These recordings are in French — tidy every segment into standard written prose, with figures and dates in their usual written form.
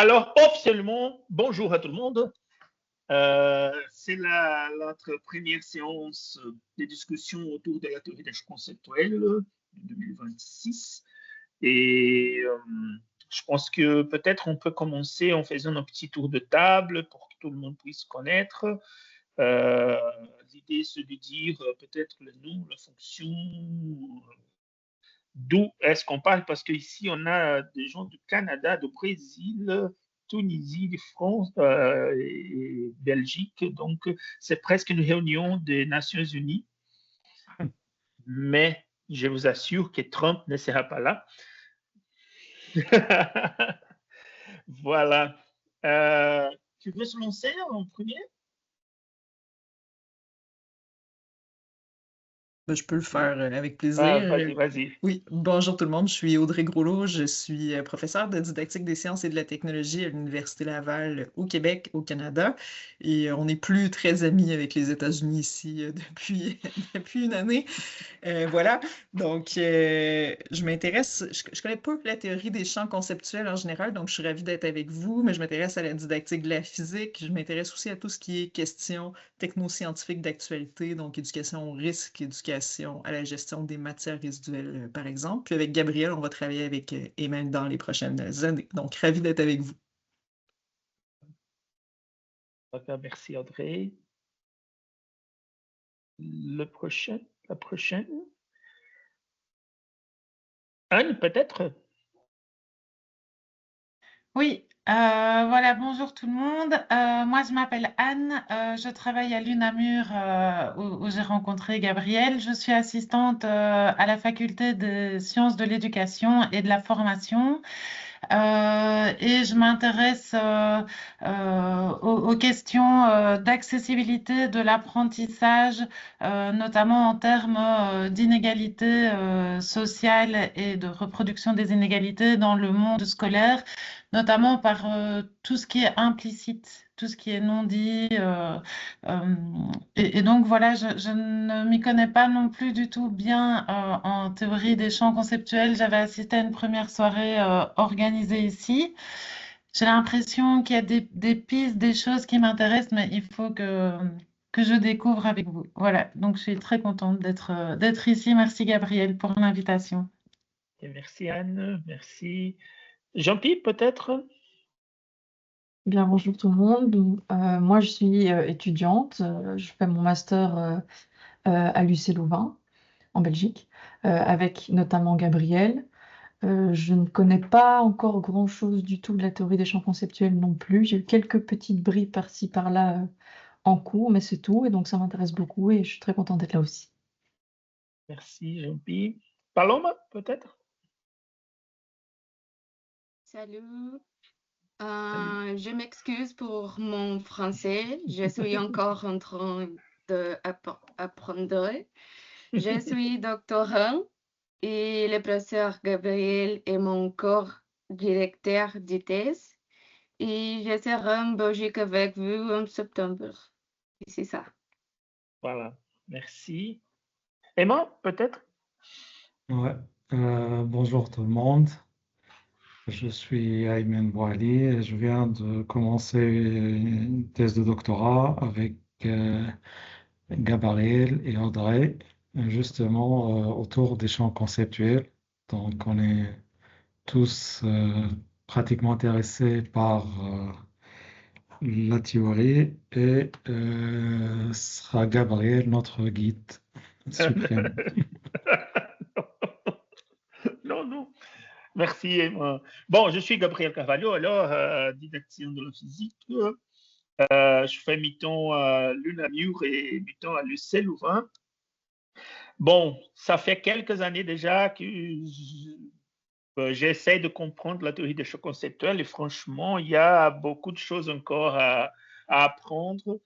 Alors, officiellement, bonjour à tout le monde. C'est notre première séance de discussion autour de la théorie des champs conceptuels de 2026. Et je pense que peut-être on peut commencer en faisant un petit tour de table pour que tout le monde puisse connaître. L'idée, c'est de dire peut-être le nom, la fonction, d'où est-ce qu'on parle, parce qu'ici, on a des gens du Canada, du Brésil, Tunisie, de France et Belgique. Donc, c'est presque une réunion des Nations Unies. Mais je vous assure que Trump ne sera pas là. Voilà. Tu veux se lancer en premier? Je peux le faire avec Ah, plaisir. vas-y, vas-y. Oui, bonjour tout le monde, je suis Audrey Groslot, je suis professeure de didactique des sciences et de la technologie à l'Université Laval au Québec, au Canada. Et on n'est plus très amis avec les États-Unis ici depuis une année. Voilà, donc je m'intéresse, je connais pas la théorie des champs conceptuels en général, donc je suis ravie d'être avec vous, mais je m'intéresse à la didactique de la physique, je m'intéresse aussi à tout ce qui est questions technoscientifiques d'actualité, donc éducation au risque, éducation à la gestion des matières résiduelles, par exemple. Puis avec Gabriel, on va travailler avec Emmanuel dans les prochaines années, donc ravi d'être avec vous. Merci, Audrey. La prochaine. Anne, peut-être? Oui, voilà, bonjour tout le monde. Moi, je m'appelle Anne, je travaille à l'UNAMUR où j'ai rencontré Gabriel. Je suis assistante à la faculté des sciences de l'éducation et de la formation. Et je m'intéresse aux questions d'accessibilité de l'apprentissage, notamment en termes d'inégalité sociale et de reproduction des inégalités dans le monde scolaire, notamment par tout ce qui est implicite, tout ce qui est non dit. Euh, et donc voilà, je ne m'y connais pas non plus du tout bien en théorie des champs conceptuels. J'avais assisté à une première soirée organisée ici. J'ai l'impression qu'il y a des pistes, des choses qui m'intéressent, mais il faut que je découvre avec vous. Voilà, donc je suis très contente d'être ici. Merci Gabriel pour l'invitation. Et merci, Anne. Merci. Jean-Pierre, peut-être? Bien, bonjour tout le monde. Moi, je suis étudiante. Je fais mon master à l'UC Louvain, en Belgique, avec notamment Gabriel. Je ne connais pas encore grand-chose du tout de la théorie des champs conceptuels non plus. J'ai eu quelques petites bribes par-ci, par-là en cours, mais c'est tout. Et donc, ça m'intéresse beaucoup et je suis très contente d'être là aussi. Merci, Jean-Pierre. Paloma, peut-être? Salut, Salut. je m'excuse pour mon français. Je suis encore en train d'apprendre. Je suis doctorant et le professeur Gabriel est mon co-directeur de thèse. Et je serai en Belgique avec vous en septembre. Et c'est ça. Voilà, merci. Emma, peut-être? Ouais. Bonjour tout le monde. Je suis Ayman Bouali et je viens de commencer une thèse de doctorat avec Gabriel et Audrey, justement autour des champs conceptuels. Donc, on est tous pratiquement intéressés par la théorie et sera Gabriel notre guide suprême. Non, non. Merci, Emma. Bon, je suis Gabriel Carvalho, alors, didactician de la physique. Je fais mi-temps à l'UNAMUR et mi-temps à l'UC Louvain. Bon, ça fait quelques années déjà que j'essaie de comprendre la théorie des champs conceptuels et franchement, il y a beaucoup de choses encore à apprendre.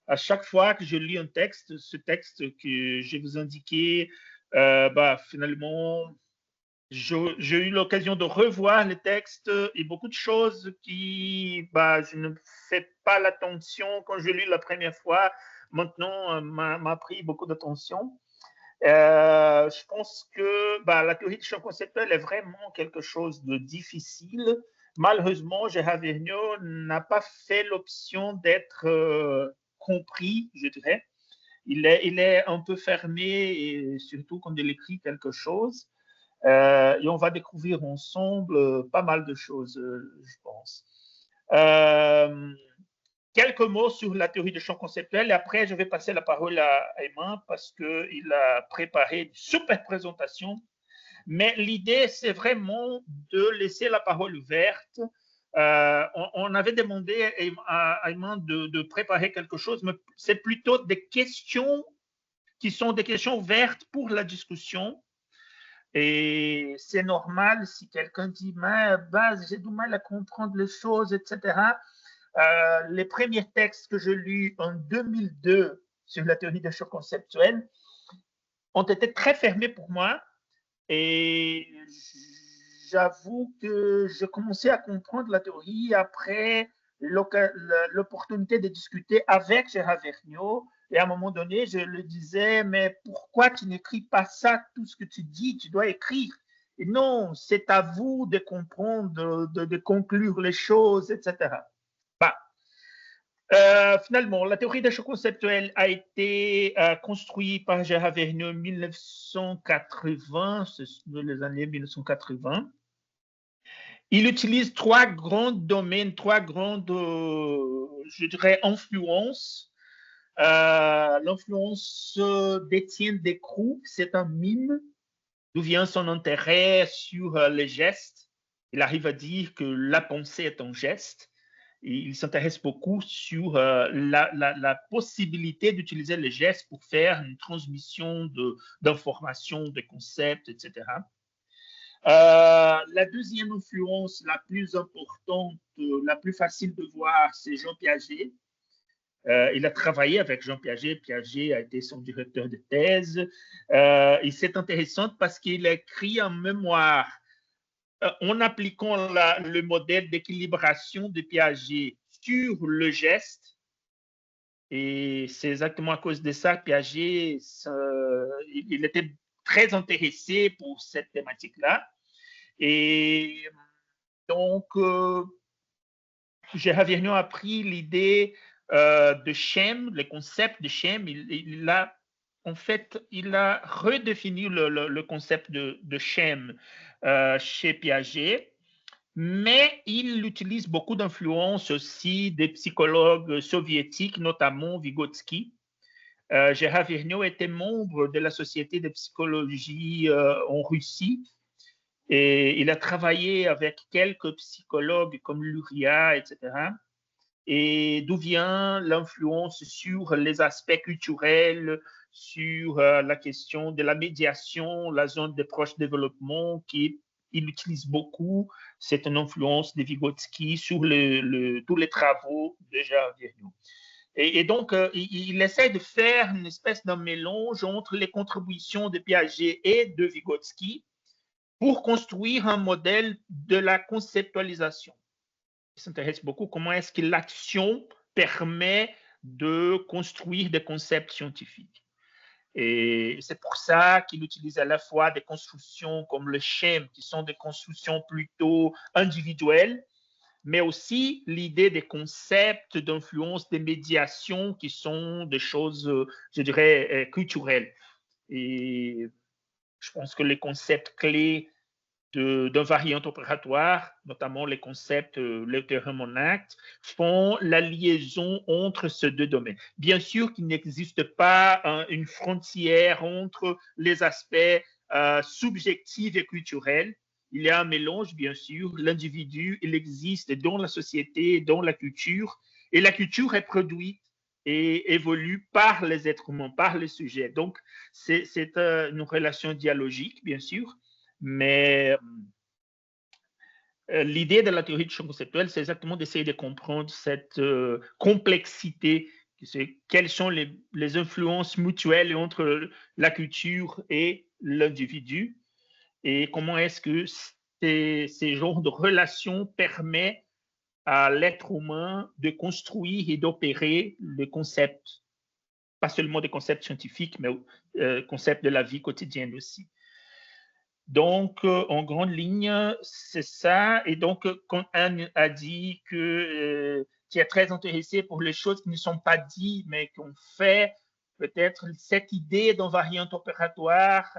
À chaque fois que je lis un texte, ce texte que je vous indiqué, finalement, j'ai eu l'occasion de revoir le texte et beaucoup de choses qui, je ne fais pas l'attention quand je lis la première fois. Maintenant, m'a pris beaucoup d'attention. Je pense que la théorie du champ conceptuel est vraiment quelque chose de difficile malheureusement, Gérard Vergniaud n'a pas fait l'option d'être compris, je dirais. Il est un peu fermé, et surtout quand il écrit quelque chose. Et on va découvrir ensemble pas mal de choses, je pense. Quelques mots sur la théorie du champ conceptuel, et après, je vais passer la parole à Ayman parce qu'il a préparé une super présentation. Mais l'idée, c'est vraiment de laisser la parole ouverte. On avait demandé à Ayman de préparer quelque chose, mais c'est plutôt des questions qui sont des questions ouvertes pour la discussion. Et c'est normal si quelqu'un dit j'ai du mal à comprendre les choses, etc. Les premiers textes que j'ai lus en 2002 sur la théorie des champs conceptuels ont été très fermés pour moi. Et j'avoue que je commençais à comprendre la théorie après l'opportunité de discuter avec Gérard Vergniaud. Et à un moment donné, je lui disais, mais pourquoi tu n'écris pas ça, tout ce que tu dis, tu dois écrire. Et non, c'est à vous de comprendre, de conclure les choses, etc. Finalement, la théorie des champs conceptuels a été construite par Gérard Vergniaud en 1980, dans les années 1980. Il utilise trois grands domaines, trois grandes, je dirais, influences. L'influence d'Étienne Decroux, c'est un mime, d'où vient son intérêt sur les gestes. Il arrive à dire que la pensée est un geste. Il s'intéresse beaucoup sur la possibilité d'utiliser les gestes pour faire une transmission d'informations, de concepts, etc. La deuxième influence la plus importante, la plus facile de voir, c'est Jean Piaget. Il a travaillé avec Jean Piaget. Piaget a été son directeur de thèse. Et c'est intéressant parce qu'il a écrit un mémoire en appliquant le modèle d'équilibration de Piaget sur le geste. Et c'est exactement à cause de ça que Piaget, il était très intéressé pour cette thématique-là. Et donc, Gérard Vergniaud a pris l'idée de schème, le concept de schème. Il a redéfini le concept de schème chez Piaget, mais il utilise beaucoup d'influences aussi des psychologues soviétiques, notamment Vygotsky. Gérard Vergniaud était membre de la Société de psychologie en Russie, et il a travaillé avec quelques psychologues comme Luria, etc. Et d'où vient l'influence sur les aspects culturels, sur la question de la médiation, la zone de proche développement, qu'il utilise beaucoup. C'est une influence de Vygotsky sur tous les travaux de Gérard Vergniaud. Et donc, il essaie de faire une espèce d'un mélange entre les contributions de Piaget et de Vygotsky pour construire un modèle de la conceptualisation. Il s'intéresse beaucoup comment est-ce que l'action permet de construire des concepts scientifiques. Et c'est pour ça qu'il utilise à la fois des constructions comme le schème, qui sont des constructions plutôt individuelles, mais aussi l'idée des concepts d'influence, des médiations qui sont des choses, je dirais, culturelles. Et je pense que les concepts clés d'un variant opératoire, notamment les concepts, le théorème en acte, font la liaison entre ces deux domaines. Bien sûr qu'il n'existe pas une frontière entre les aspects subjectifs et culturels. Il y a un mélange, bien sûr. L'individu, il existe dans la société, dans la culture, et la culture est produite et évolue par les êtres humains, par les sujets. Donc, c'est une relation dialogique, bien sûr, mais l'idée de la théorie du champ conceptuel, c'est exactement d'essayer de comprendre cette complexité, quelles sont les influences mutuelles entre la culture et l'individu, et comment est-ce que ces genres de relations permettent à l'être humain de construire et d'opérer le concept, pas seulement des concepts scientifiques, mais concepts de la vie quotidienne aussi. Donc, en grande ligne, c'est ça. Et donc, quand Anne a dit que tu es très intéressé pour les choses qui ne sont pas dites, mais qu'on fait, peut-être cette idée d'un variante opératoire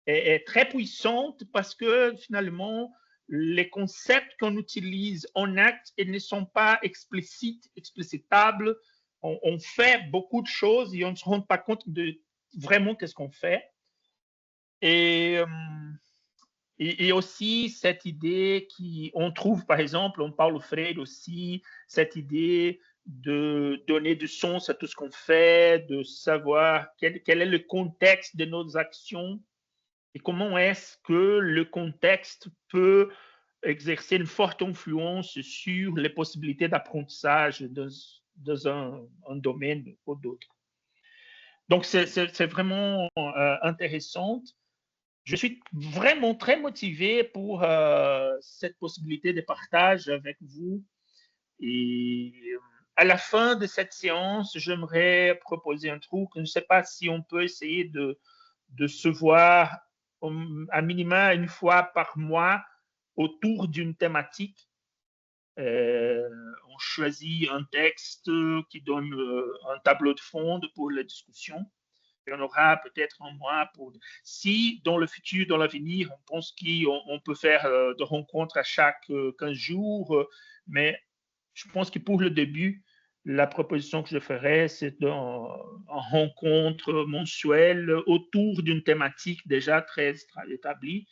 est très puissante parce que finalement, les concepts qu'on utilise en acte ils ne sont pas explicitables. On fait beaucoup de choses et on ne se rend pas compte de vraiment qu'est-ce qu'on fait. Et aussi cette idée qu'on trouve, par exemple, on parle au Freire aussi, cette idée de donner du sens à tout ce qu'on fait, de savoir quel est le contexte de nos actions et comment est-ce que le contexte peut exercer une forte influence sur les possibilités d'apprentissage dans un domaine ou d'autre. Donc, c'est vraiment intéressant. Je suis vraiment très motivé pour cette possibilité de partage avec vous. Et à la fin de cette séance, j'aimerais proposer un truc. Je ne sais pas si on peut essayer de se voir à minima une fois par mois autour d'une thématique. On choisit un texte qui donne un tableau de fond pour la discussion. Il y en aura peut-être un mois pour. Si dans le futur, dans l'avenir, on pense qu'on peut faire des rencontres à chaque 15 jours, mais je pense que pour le début, la proposition que je ferai, c'est une rencontre mensuelle autour d'une thématique déjà très établie.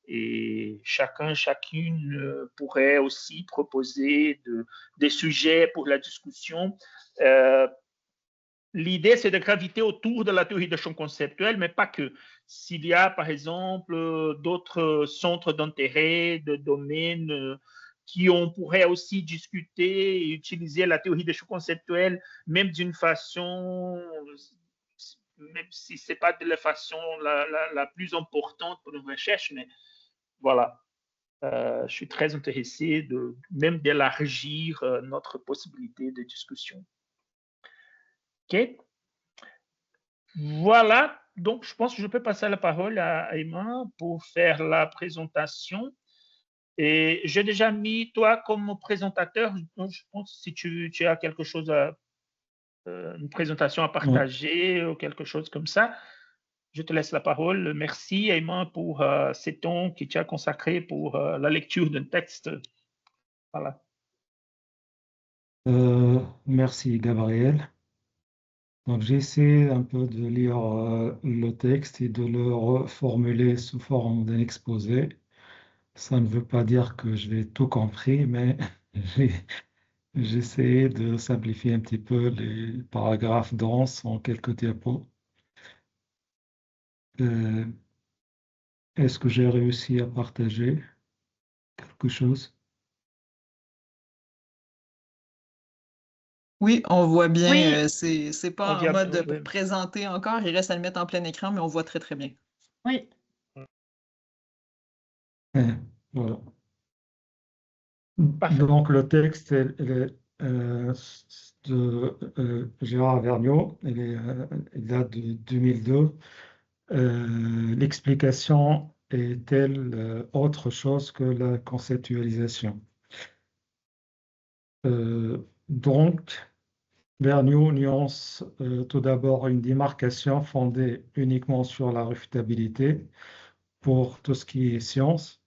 Et chacune pourrait aussi proposer des sujets pour la discussion. L'idée, c'est de graviter autour de la théorie des champs conceptuels, mais pas que. S'il y a, par exemple, d'autres centres d'intérêt, de domaines qui on pourrait aussi discuter et utiliser la théorie des champs conceptuels, même d'une façon, même si ce n'est pas de la façon la plus importante pour une recherche, mais voilà. Je suis très intéressé même d'élargir notre possibilité de discussion. OK? Voilà, donc je pense que je peux passer la parole à Emma pour faire la présentation. Et j'ai déjà mis toi comme présentateur, donc je pense que si tu as quelque chose une présentation à partager ou quelque chose comme ça, je te laisse la parole. Merci Emma pour ces temps que tu as consacrés pour la lecture d'un texte. Voilà. Merci Gabriel. Donc j'ai essayé un peu de lire le texte et de le reformuler sous forme d'un exposé. Ça ne veut pas dire que je l'ai tout compris, mais j'ai essayé de simplifier un petit peu les paragraphes denses en quelques diapos. Est-ce que j'ai réussi à partager quelque chose? Oui, on voit bien. Oui, C'est pas On en vient, mode oui. présenté encore. Il reste à le mettre en plein écran, mais on voit très, très bien. oui. Voilà. Parfait. Donc le texte est, de Gérard Vergniaud, il date de 2002. L'explication est-elle autre chose que la conceptualisation? Donc, Vergniaud nuance tout d'abord une démarcation fondée uniquement sur la réfutabilité pour tout ce qui est science.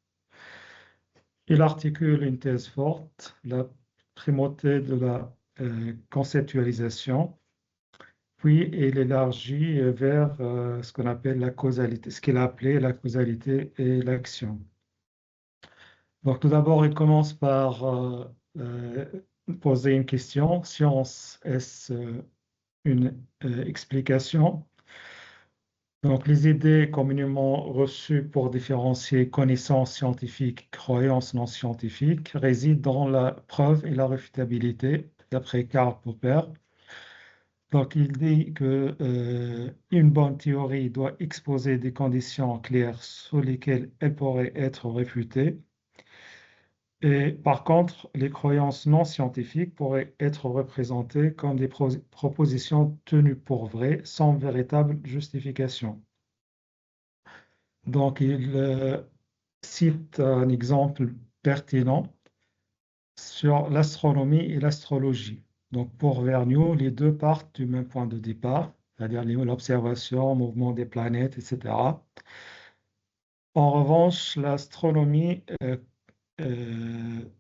Il articule une thèse forte, la primauté de la conceptualisation, puis il élargit vers ce qu'on appelle la causalité, ce qu'il a appelé la causalité et l'action. Donc tout d'abord, il commence par poser une question, science, est-ce une explication? Donc les idées communément reçues pour différencier connaissances scientifiques, croyances non scientifiques, résident dans la preuve et la réfutabilité, d'après Karl Popper. Donc, il dit que une bonne théorie doit exposer des conditions claires sous lesquelles elle pourrait être réfutée. Et par contre, les croyances non scientifiques pourraient être représentées comme des propositions tenues pour vraies sans véritable justification. Donc, il cite un exemple pertinent sur l'astronomie et l'astrologie. Donc, pour Vergniaud, les deux partent du même point de départ, c'est-à-dire l'observation, mouvement des planètes, etc. En revanche, l'astronomie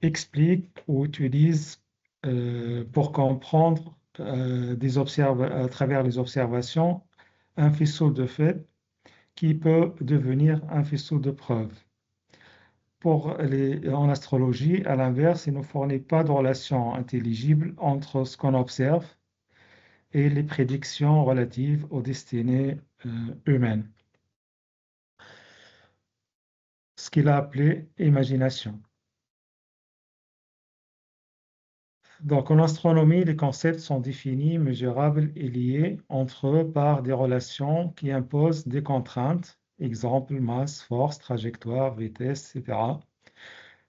explique ou utilise pour comprendre à travers les observations un faisceau de faits qui peut devenir un faisceau de preuves. En astrologie, à l'inverse, il ne fournit pas de relation intelligible entre ce qu'on observe et les prédictions relatives aux destinées humaines, ce qu'il a appelé imagination. Donc, en astronomie, les concepts sont définis, mesurables et liés entre eux par des relations qui imposent des contraintes, exemple masse, force, trajectoire, vitesse, etc.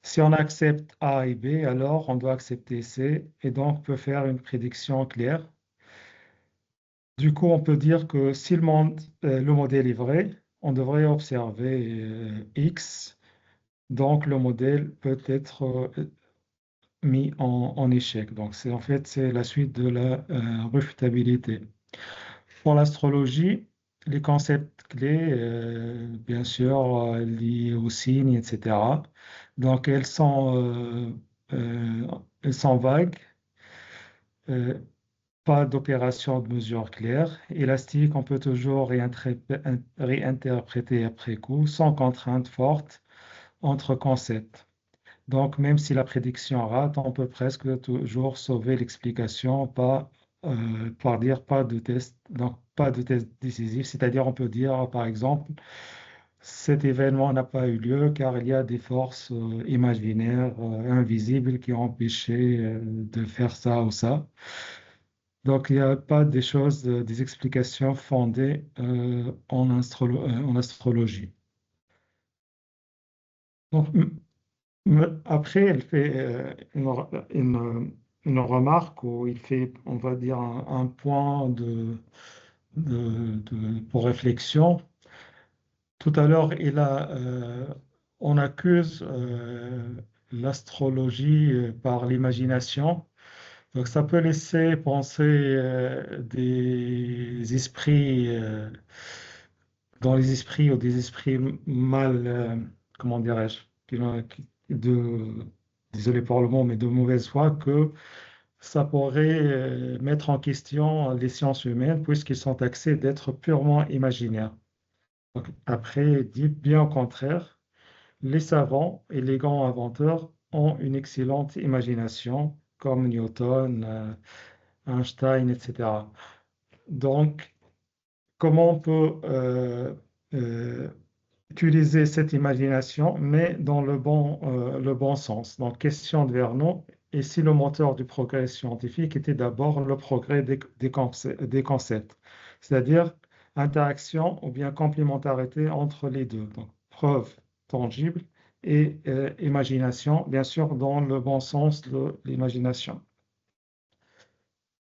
Si on accepte A et B, alors on doit accepter C et donc peut faire une prédiction claire. Du coup, on peut dire que si le modèle est vrai, on devrait observer X, donc le modèle peut être mis en échec. Donc, en fait, c'est la suite de la refutabilité. Pour l'astrologie, les concepts clés, bien sûr, liés aux signes, etc. Donc, elles sont vagues, pas d'opération de mesure claire, élastique, on peut toujours réinterpréter après coup, sans contrainte forte entre concepts. Donc, même si la prédiction rate, on peut presque toujours sauver l'explication par dire pas de test, donc pas de test décisif. C'est-à-dire, on peut dire, par exemple, cet événement n'a pas eu lieu car il y a des forces imaginaires, invisibles qui ont empêché de faire ça ou ça. Donc, il n'y a pas des explications fondées en astrologie. Donc, après, elle fait une remarque où il fait, on va dire, un point pour réflexion. Tout à l'heure, on accuse l'astrologie par l'imagination. Donc, ça peut laisser penser des esprits, dans les esprits ou des esprits mal, comment dirais-je, désolé pour le mot, mais de mauvaise foi, que ça pourrait mettre en question les sciences humaines puisqu'ils sont taxés d'être purement imaginaires. Donc, après, dit bien au contraire, les savants et les grands inventeurs ont une excellente imagination, comme Newton, Einstein, etc. Donc, comment on peut utiliser cette imagination, mais dans le bon sens? Donc, question de Vernon, et si le moteur du progrès scientifique était d'abord le progrès des concepts, c'est-à-dire interaction ou bien complémentarité entre les deux, donc preuve tangible et imagination, bien sûr, dans le bon sens de l'imagination.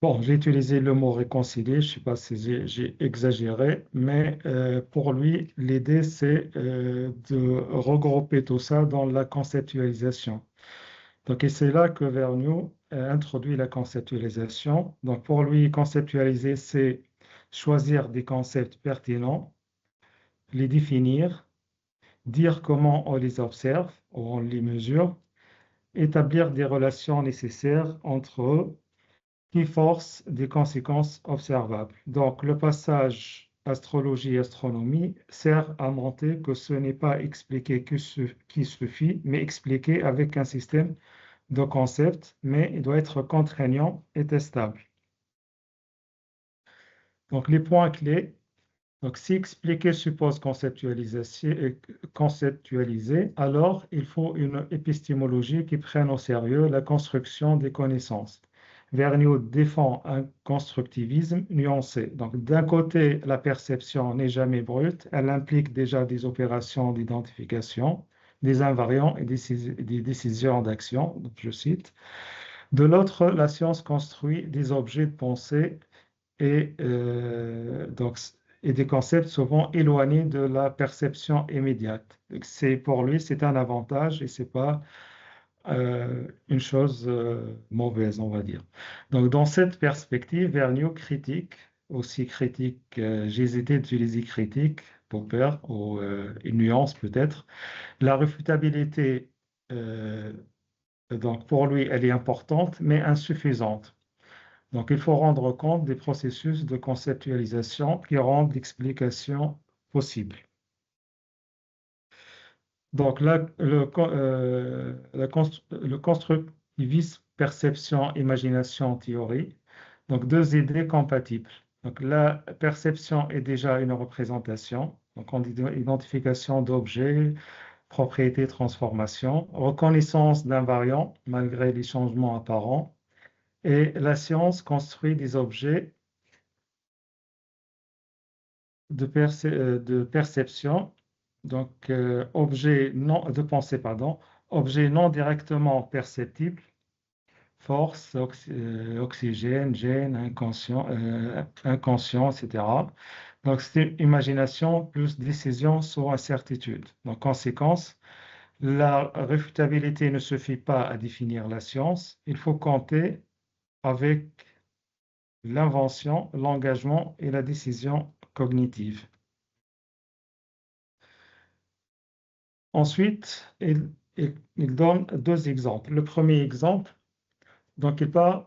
Bon, j'ai utilisé le mot réconcilier, je ne sais pas si j'ai exagéré, mais pour lui, l'idée, c'est de regrouper tout ça dans la conceptualisation. Donc, et c'est là que Vergniaud introduit la conceptualisation. Donc, pour lui, conceptualiser, c'est choisir des concepts pertinents, les définir, dire comment on les observe ou on les mesure, établir des relations nécessaires entre eux qui force des conséquences observables. Donc, le passage astrologie et astronomie sert à montrer que ce n'est pas expliquer qui suffit, mais expliquer avec un système de concepts, mais il doit être contraignant et testable. Donc, les points clés. Donc, si expliquer suppose conceptualiser, alors il faut une épistémologie qui prenne au sérieux la construction des connaissances. Vergniaud défend un constructivisme nuancé. Donc, d'un côté, la perception n'est jamais brute, elle implique déjà des opérations d'identification, des invariants et des décisions d'action, je cite. De l'autre, la science construit des objets de pensée et et des concepts souvent éloignés de la perception immédiate. Pour lui, c'est un avantage et c'est pas une chose mauvaise, on va dire. Donc, dans cette perspective, Vergniaud critique, aussi critique, j'ai hésité d'utiliser critique, Popper, ou une nuance peut-être, la réfutabilité, donc pour lui, elle est importante, mais insuffisante. Donc, il faut rendre compte des processus de conceptualisation qui rendent l'explication possible. Donc, là, le constructivisme, perception, imagination, théorie. Donc, deux idées compatibles. Donc, la perception est déjà une représentation. Donc, on dit identification d'objets, propriété, transformation, reconnaissance d'invariants malgré les changements apparents. Et la science construit des objets de perception, donc objets non, de pensée, pardon, objets non directement perceptibles, force, oxygène, gène, inconscient, etc. Donc c'est imagination plus décision sur incertitude. Donc conséquence, la réfutabilité ne suffit pas à définir la science, il faut compter avec l'invention, l'engagement et la décision cognitive. Ensuite, il donne deux exemples. Le premier exemple, donc il parle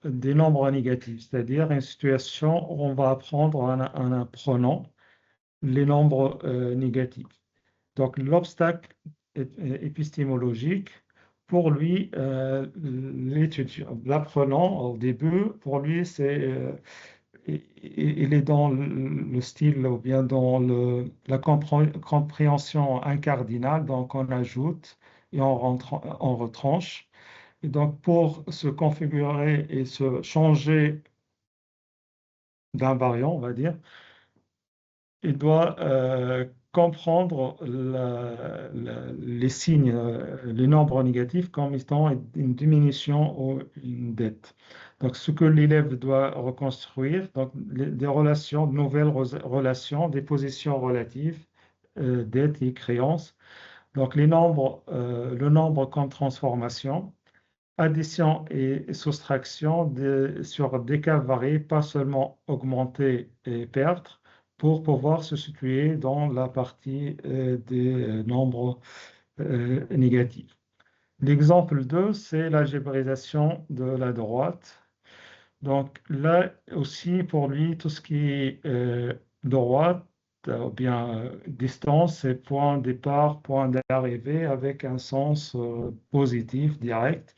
des nombres négatifs, c'est-à-dire une situation où on va apprendre en apprenant les nombres négatifs. Donc l'obstacle épistémologique, pour lui, l'étudiant, l'apprenant au début, pour lui, il est dans le style ou bien dans la compréhension incardinale, donc on ajoute et on retranche. Et donc pour se configurer et se changer d'invariant, on va dire, il doit comprendre les signes, les nombres négatifs comme étant une diminution ou une dette. Donc, ce que l'élève doit reconstruire, donc des relations, de nouvelles relations, des positions relatives, dette et créance. Donc, le nombre comme transformation, addition et soustraction sur des cas variés, pas seulement augmenter et perdre, pour pouvoir se situer dans la partie des nombres négatifs. L'exemple 2, c'est l'algébrisation de la droite. Donc là aussi, pour lui, tout ce qui est droite, ou bien distance, c'est point de départ, point d'arrivée, avec un sens positif, direct.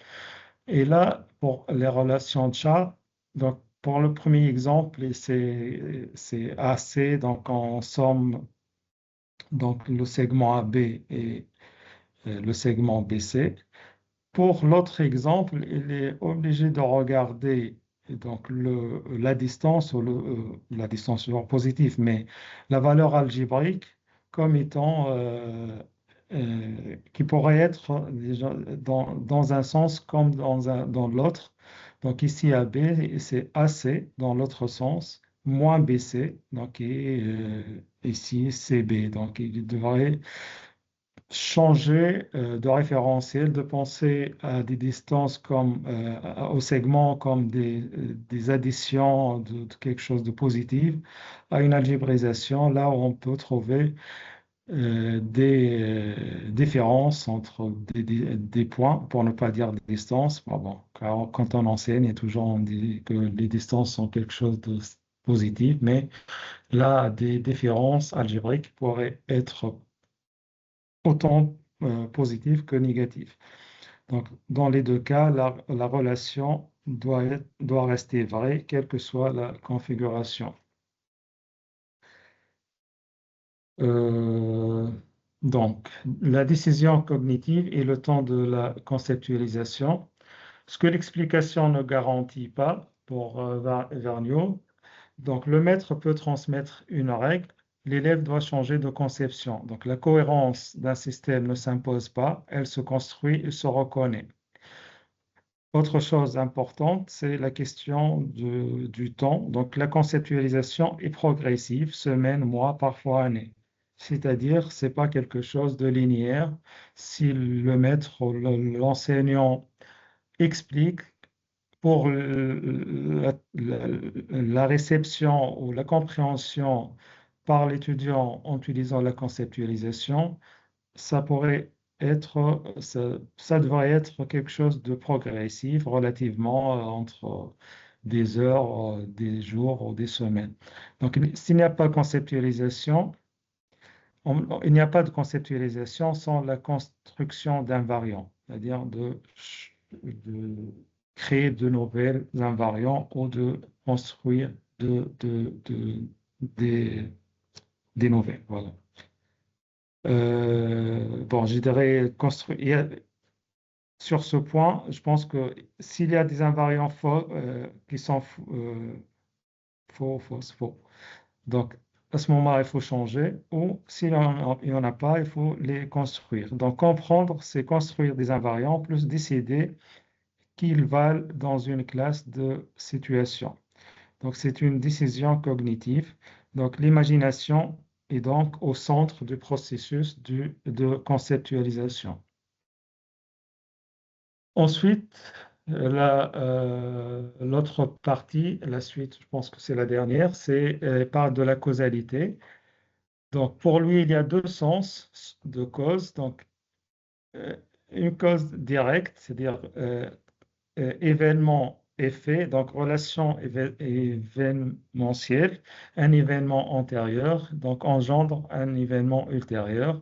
Et là, pour les relations de chat, donc pour le premier exemple, c'est AC, donc en somme donc le segment AB et le segment BC. Pour l'autre exemple, il est obligé de regarder donc la distance, ou la distance toujours positive, mais la valeur algébrique comme étant qui pourrait être déjà dans un sens comme dans l'autre. Donc ici AB, c'est AC dans l'autre sens, moins BC, donc et ici CB. Donc il devrait changer de référentiel, de penser à des distances comme au segment comme des additions de quelque chose de positif, à une algébrisation, là où on peut trouver des différences entre des points, pour ne pas dire des distances. Bon, car quand on enseigne, il y a toujours on dit que les distances sont quelque chose de positif, mais là, des différences algébriques pourraient être autant positives que négatives. Donc, dans les deux cas, la relation doit rester vraie, quelle que soit la configuration. Donc, la décision cognitive et le temps de la conceptualisation. Ce que l'explication ne garantit pas pour Vergniaud. Donc, le maître peut transmettre une règle, l'élève doit changer de conception. Donc, la cohérence d'un système ne s'impose pas, elle se construit et se reconnaît. Autre chose importante, c'est la question du temps. Donc, la conceptualisation est progressive, semaine, mois, parfois année. C'est-à-dire, c'est pas quelque chose de linéaire. Si le maître ou l'enseignant explique pour la réception ou la compréhension par l'étudiant en utilisant la conceptualisation, ça pourrait être, ça devrait être quelque chose de progressif relativement entre des heures, des jours ou des semaines. Donc, s'il n'y a pas de conceptualisation, il n'y a pas de conceptualisation sans la construction d'invariants, c'est-à-dire de créer de nouvelles invariants ou de construire des, des nouvelles. Voilà. Bon, je dirais construire. Sur ce point, je pense que s'il y a des invariants faux, qui sont faux, faux, donc à ce moment-là, il faut changer, ou s'il n'y en a pas, il faut les construire. Donc comprendre, c'est construire des invariants plus décider qu'ils valent dans une classe de situation. Donc c'est une décision cognitive. Donc l'imagination est donc au centre du processus de conceptualisation. Ensuite, l'autre partie, la suite, je pense que c'est la dernière, c'est parle de la causalité. Donc, pour lui, il y a deux sens de cause. Donc, euh, une cause directe, c'est-à-dire événement-effet, donc relation événementielle, un événement antérieur, donc engendre un événement ultérieur,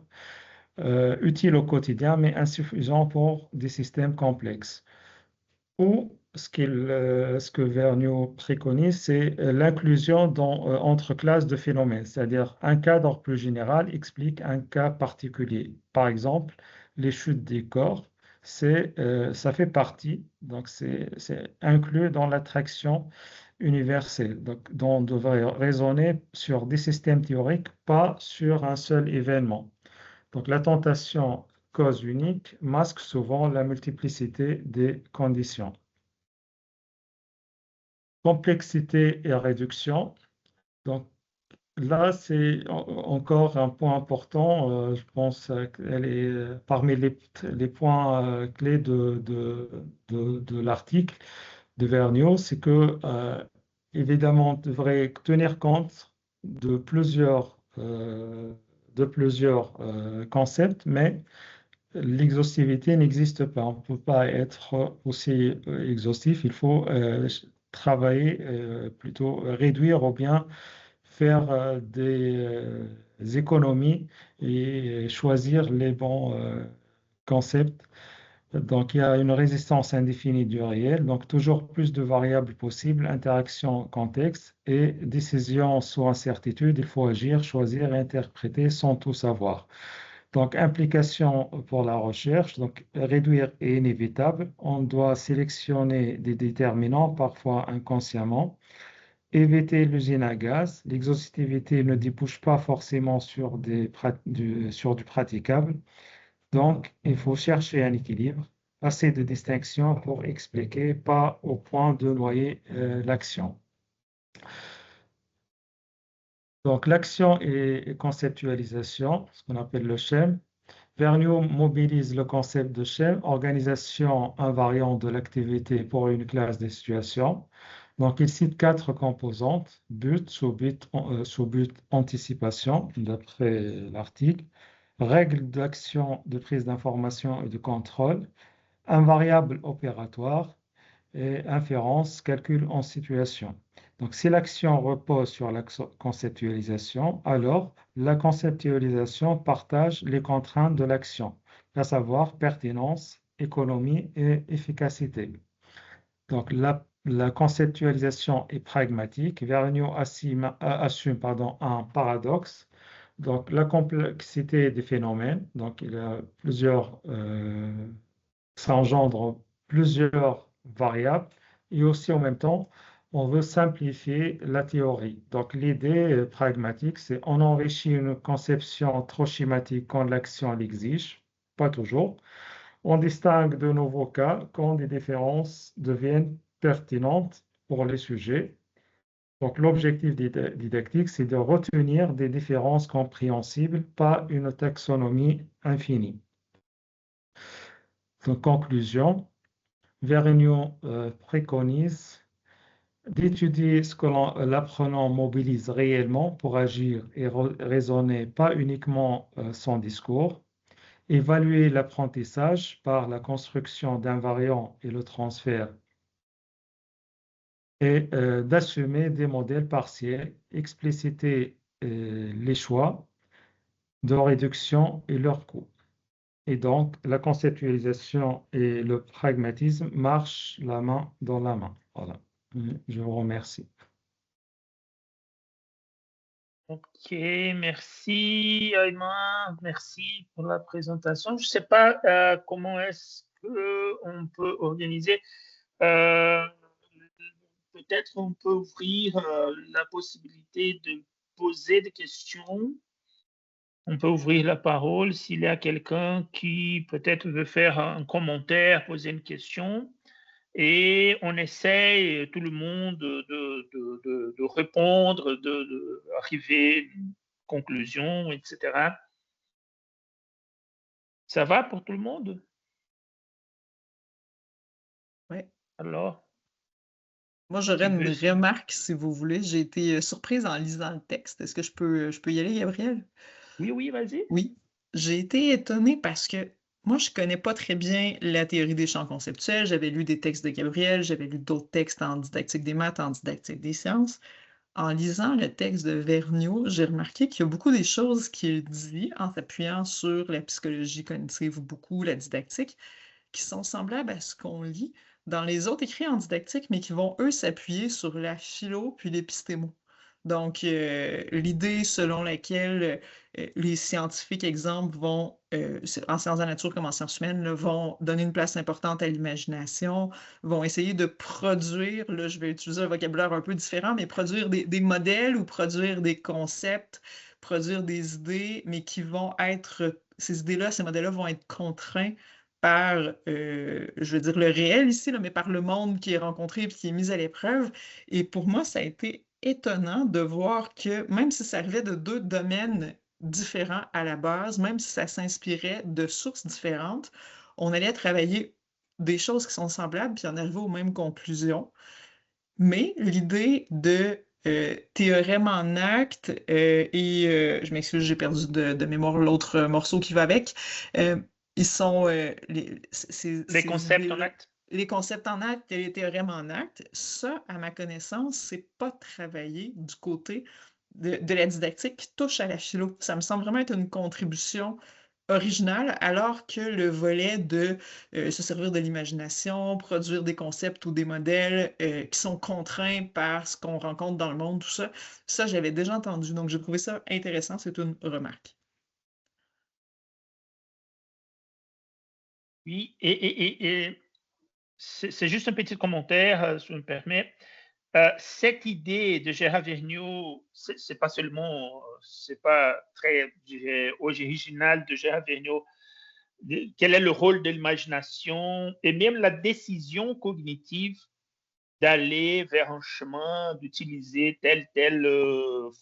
utile au quotidien, mais insuffisant pour des systèmes complexes. Ou ce que Vergniaud préconise, c'est l'inclusion entre classes de phénomènes, c'est-à-dire un cadre plus général explique un cas particulier. Par exemple, les chutes des corps, ça fait partie, donc c'est inclus dans l'attraction universelle. Donc, on devrait raisonner sur des systèmes théoriques, pas sur un seul événement. Donc, la tentation cause unique masque souvent la multiplicité des conditions. Complexité et réduction. Donc là, c'est encore un point important. Je pense qu'elle est parmi les points clés de l'article de Vergniaud, c'est que évidemment, on devrait tenir compte de plusieurs concepts, mais l'exhaustivité n'existe pas. On ne peut pas être aussi exhaustif. Il faut travailler, plutôt réduire ou bien faire des économies et choisir les bons concepts. Donc, il y a une résistance indéfinie du réel, donc toujours plus de variables possibles, interaction, contexte et décision sous incertitude. Il faut agir, choisir et interpréter sans tout savoir. Donc, implication pour la recherche, donc réduire est inévitable. On doit sélectionner des déterminants, parfois inconsciemment. Éviter l'usine à gaz. L'exhaustivité ne débouche pas forcément sur du praticable. Donc, il faut chercher un équilibre, assez de distinctions pour expliquer, pas au point de noyer l'action. Donc, l'action et conceptualisation, ce qu'on appelle le schème. Vergniaud mobilise le concept de schème, organisation invariante de l'activité pour une classe de situation. Donc, il cite 4 composantes, but, sous-but, anticipation, d'après l'article, règles d'action, de prise d'information et de contrôle, invariable opératoire et inférence, calcul en situation. Donc, si l'action repose sur la conceptualisation, alors la conceptualisation partage les contraintes de l'action, à savoir pertinence, économie et efficacité. Donc, la conceptualisation est pragmatique. Vergniaud assume un paradoxe. Donc, la complexité des phénomènes, donc il y a ça engendre plusieurs variables et aussi en même temps, on veut simplifier la théorie. Donc l'idée pragmatique, c'est on enrichit une conception trop schématique quand l'action l'exige, pas toujours, On distingue de nouveaux cas quand des différences deviennent pertinentes pour les sujets. Donc, l'objectif didactique, c'est de retenir des différences compréhensibles, pas une taxonomie infinie. En conclusion, Vergniaud préconise d'étudier ce que l'apprenant mobilise réellement pour agir et raisonner, pas uniquement son discours, évaluer l'apprentissage par la construction d'invariants et le transfert, et d'assumer des modèles partiels, expliciter les choix de réduction et leurs coûts. Et donc, la conceptualisation et le pragmatisme marchent la main dans la main. Voilà. Je vous remercie. Ok, merci Ayman, merci pour la présentation. Je ne sais pas comment est-ce qu'on peut organiser. Peut-être on peut ouvrir la possibilité de poser des questions. On peut ouvrir la parole s'il y a quelqu'un qui peut-être veut faire un commentaire, poser une question. Et on essaye, tout le monde, de répondre, d'arriver à une conclusion, etc. Ça va pour tout le monde? Oui. Alors, Moi, j'aurais tu une veux... remarque, si vous voulez. J'ai été surprise en lisant le texte. Est-ce que je peux y aller, Gabriel? Oui, vas-y. Oui. J'ai été étonnée parce que moi, je connais pas très bien la théorie des champs conceptuels. J'avais lu des textes de Gabriel, j'avais lu d'autres textes en didactique des maths, en didactique des sciences. En lisant le texte de Vergniaud, j'ai remarqué qu'il y a beaucoup des choses qu'il dit en s'appuyant sur la psychologie cognitive, beaucoup la didactique, qui sont semblables à ce qu'on lit dans les autres écrits en didactique, mais qui vont, eux, s'appuyer sur la philo puis l'épistémo. Donc, l'idée selon laquelle les scientifiques, exemple, vont, en sciences de la nature comme en sciences humaines, là, vont donner une place importante à l'imagination, vont essayer de produire, là, je vais utiliser un vocabulaire un peu différent, mais produire des modèles ou produire des concepts, produire des idées, mais qui vont être, ces idées-là, ces modèles-là vont être contraints par, je veux dire, le réel ici, là, mais par le monde qui est rencontré et qui est mis à l'épreuve. Et pour moi, ça a été étonnant de voir que même si ça arrivait de deux domaines différents à la base, même si ça s'inspirait de sources différentes, on allait travailler des choses qui sont semblables puis en arriver aux mêmes conclusions. Mais l'idée de théorème en acte et je m'excuse, j'ai perdu de mémoire l'autre morceau qui va avec. Ils sont Les concepts en idées-là, acte. les concepts en acte et les théorèmes en acte, ça, à ma connaissance, c'est pas travaillé du côté de la didactique qui touche à la philo. Ça me semble vraiment être une contribution originale, alors que le volet de se servir de l'imagination, produire des concepts ou des modèles qui sont contraints par ce qu'on rencontre dans le monde, tout ça, ça, j'avais déjà entendu. Donc, j'ai trouvé ça intéressant. C'est une remarque. Oui, et c'est juste un petit commentaire, si je me permets. Cette idée de Gérard Vergniaud, c'est pas seulement, c'est pas très, je dirais, original de Gérard Vergniaud. Quel est le rôle de l'imagination et même la décision cognitive d'aller vers un chemin, d'utiliser telle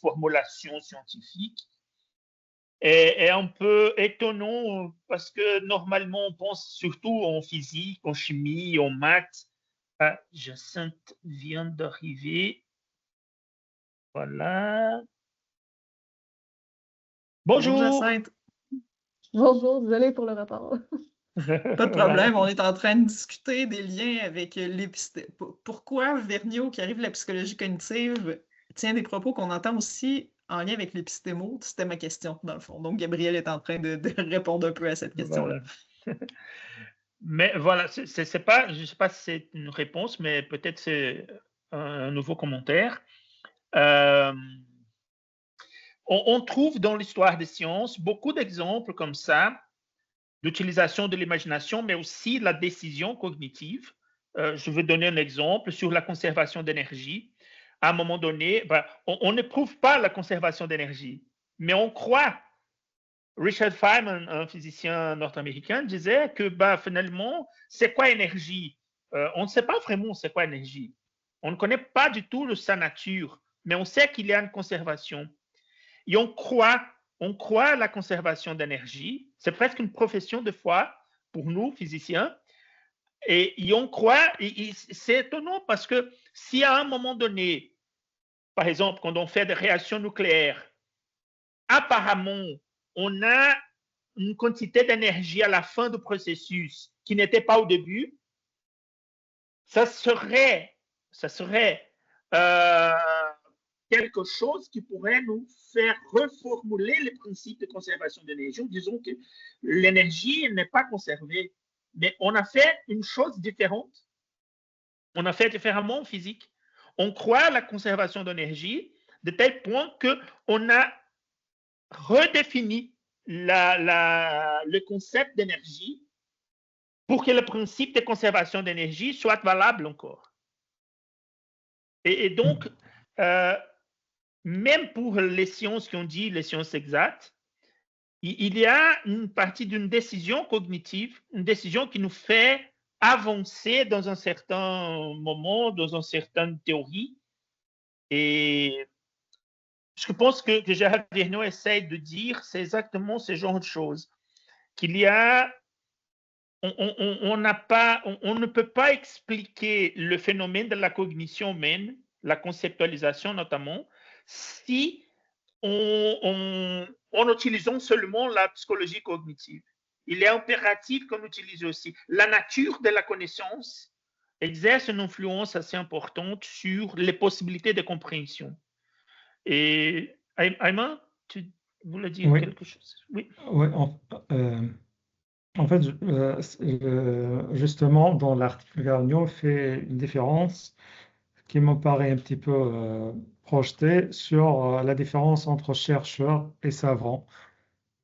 formulation scientifique est un peu étonnant parce que normalement on pense surtout en physique, en chimie, en maths. Ah, Jacinthe vient d'arriver. Voilà. Bonjour, Bonjour. Jacinthe. Bonjour, désolé pour le retard. Pas de problème, on est en train de discuter des liens avec pourquoi Vergniaud, qui arrive de la psychologie cognitive, tient des propos qu'on entend aussi en lien avec l'épistémo. C'était ma question, dans le fond. Donc, Gabriel est en train de répondre un peu à cette question-là. Voilà. Mais voilà, c'est pas, je ne sais pas si c'est une réponse, mais peut-être c'est un nouveau commentaire. On trouve dans l'histoire des sciences beaucoup d'exemples comme ça, l'utilisation de l'imagination, mais aussi la décision cognitive. Je vais donner un exemple sur la conservation d'énergie. À un moment donné, on n'éprouve pas la conservation d'énergie, mais on croit Richard Feynman, un physicien nord-américain, disait que finalement, c'est quoi énergie? On ne sait pas vraiment c'est quoi énergie. On ne connaît pas du tout sa nature, mais on sait qu'il y a une conservation. Et on croit à la conservation d'énergie. C'est presque une profession de foi pour nous, physiciens. Et on croit, et c'est étonnant parce que si à un moment donné, par exemple, quand on fait des réactions nucléaires, apparemment, on a une quantité d'énergie à la fin du processus qui n'était pas au début, ça serait quelque chose qui pourrait nous faire reformuler les principes de conservation d'énergie. Disons que l'énergie n'est pas conservée, mais on a fait une chose différente. On a fait différemment en physique. On croit à la conservation d'énergie de tel point qu'on a redéfini le concept d'énergie pour que le principe de conservation d'énergie soit valable encore. Et donc, même pour les sciences qu'on dit les sciences exactes, il y a une partie d'une décision cognitive, une décision qui nous fait avancer dans un certain moment, dans une certaine théorie. Et je pense que Gérald Vergnaud essaie de dire, c'est exactement ce genre de choses. Qu'il y a, on ne peut pas expliquer le phénomène de la cognition humaine, la conceptualisation notamment, si en utilisant seulement la psychologie cognitive. Il est impératif qu'on utilise aussi. La nature de la connaissance exerce une influence assez importante sur les possibilités de compréhension. Et Ayman, tu voulais dire quelque chose? Oui. En fait, justement, dans l'article, Vergnaud fait une différence qui me paraît un petit peu projetée sur la différence entre chercheurs et savants.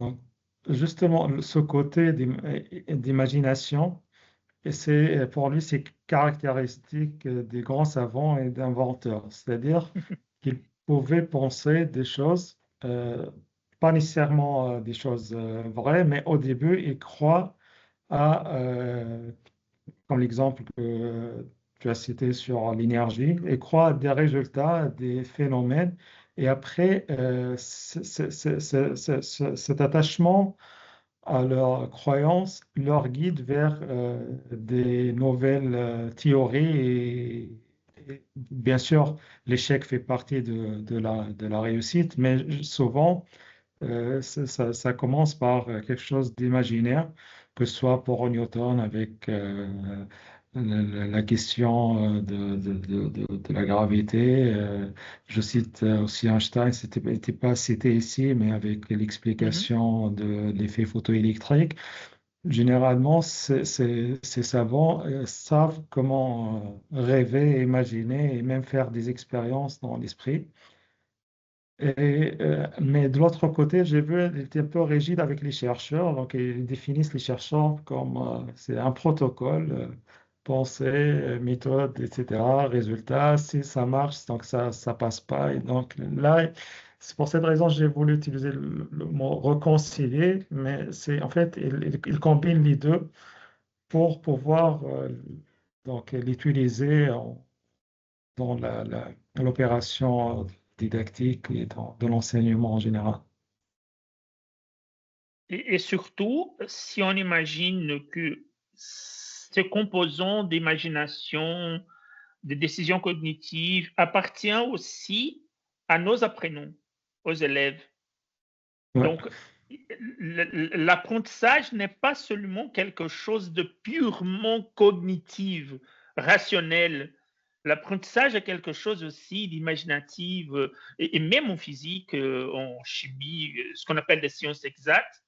Donc, justement, ce côté d'imagination, pour lui, c'est caractéristique des grands savants et d'inventeurs. C'est-à-dire qu'ils pouvaient penser des choses, pas nécessairement des choses vraies, mais au début, ils croient comme l'exemple que tu as cité sur l'énergie, ils croient à des résultats, des phénomènes, et après, cet attachement à leur croyance leur guide vers des nouvelles théories et bien sûr, l'échec fait partie de la réussite, mais souvent, ça commence par quelque chose d'imaginaire, que ce soit pour Newton avec la question de la gravité. Je cite aussi Einstein, n'était pas cité ici, mais avec l'explication de l'effet photoélectrique. Généralement, ces savants savent comment rêver, imaginer et même faire des expériences dans l'esprit. Mais de l'autre côté, j'ai vu qu'il était un peu rigide avec les chercheurs. Donc, ils définissent les chercheurs comme c'est un protocole, pensée, méthode, etc. Résultat, si ça marche, donc ça passe pas. Et donc là, c'est pour cette raison que j'ai voulu utiliser le mot réconcilier, mais c'est en fait, ils combinent les deux pour pouvoir donc l'utiliser dans l'opération didactique et de l'enseignement en général. Et surtout, si on imagine que ce composant d'imagination, de décision cognitive appartient aussi à nos apprenants, aux élèves. Ouais. Donc, l'apprentissage n'est pas seulement quelque chose de purement cognitif, rationnel. L'apprentissage est quelque chose aussi d'imaginatif, et même en physique, en chimie, ce qu'on appelle des sciences exactes.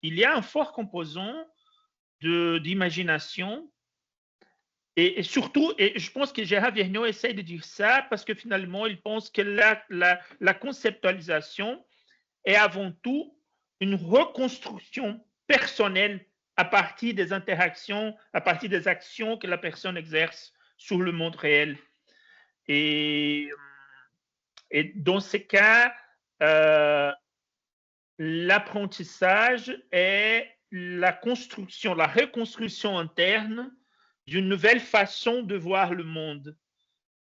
Il y a un fort composant d'imagination. Et surtout, et je pense que Gérald Vergnaud essaie de dire ça parce que finalement, il pense que la conceptualisation est avant tout une reconstruction personnelle à partir des interactions, à partir des actions que la personne exerce sur le monde réel. Et dans ce cas, l'apprentissage est la construction, la reconstruction interne d'une nouvelle façon de voir le monde.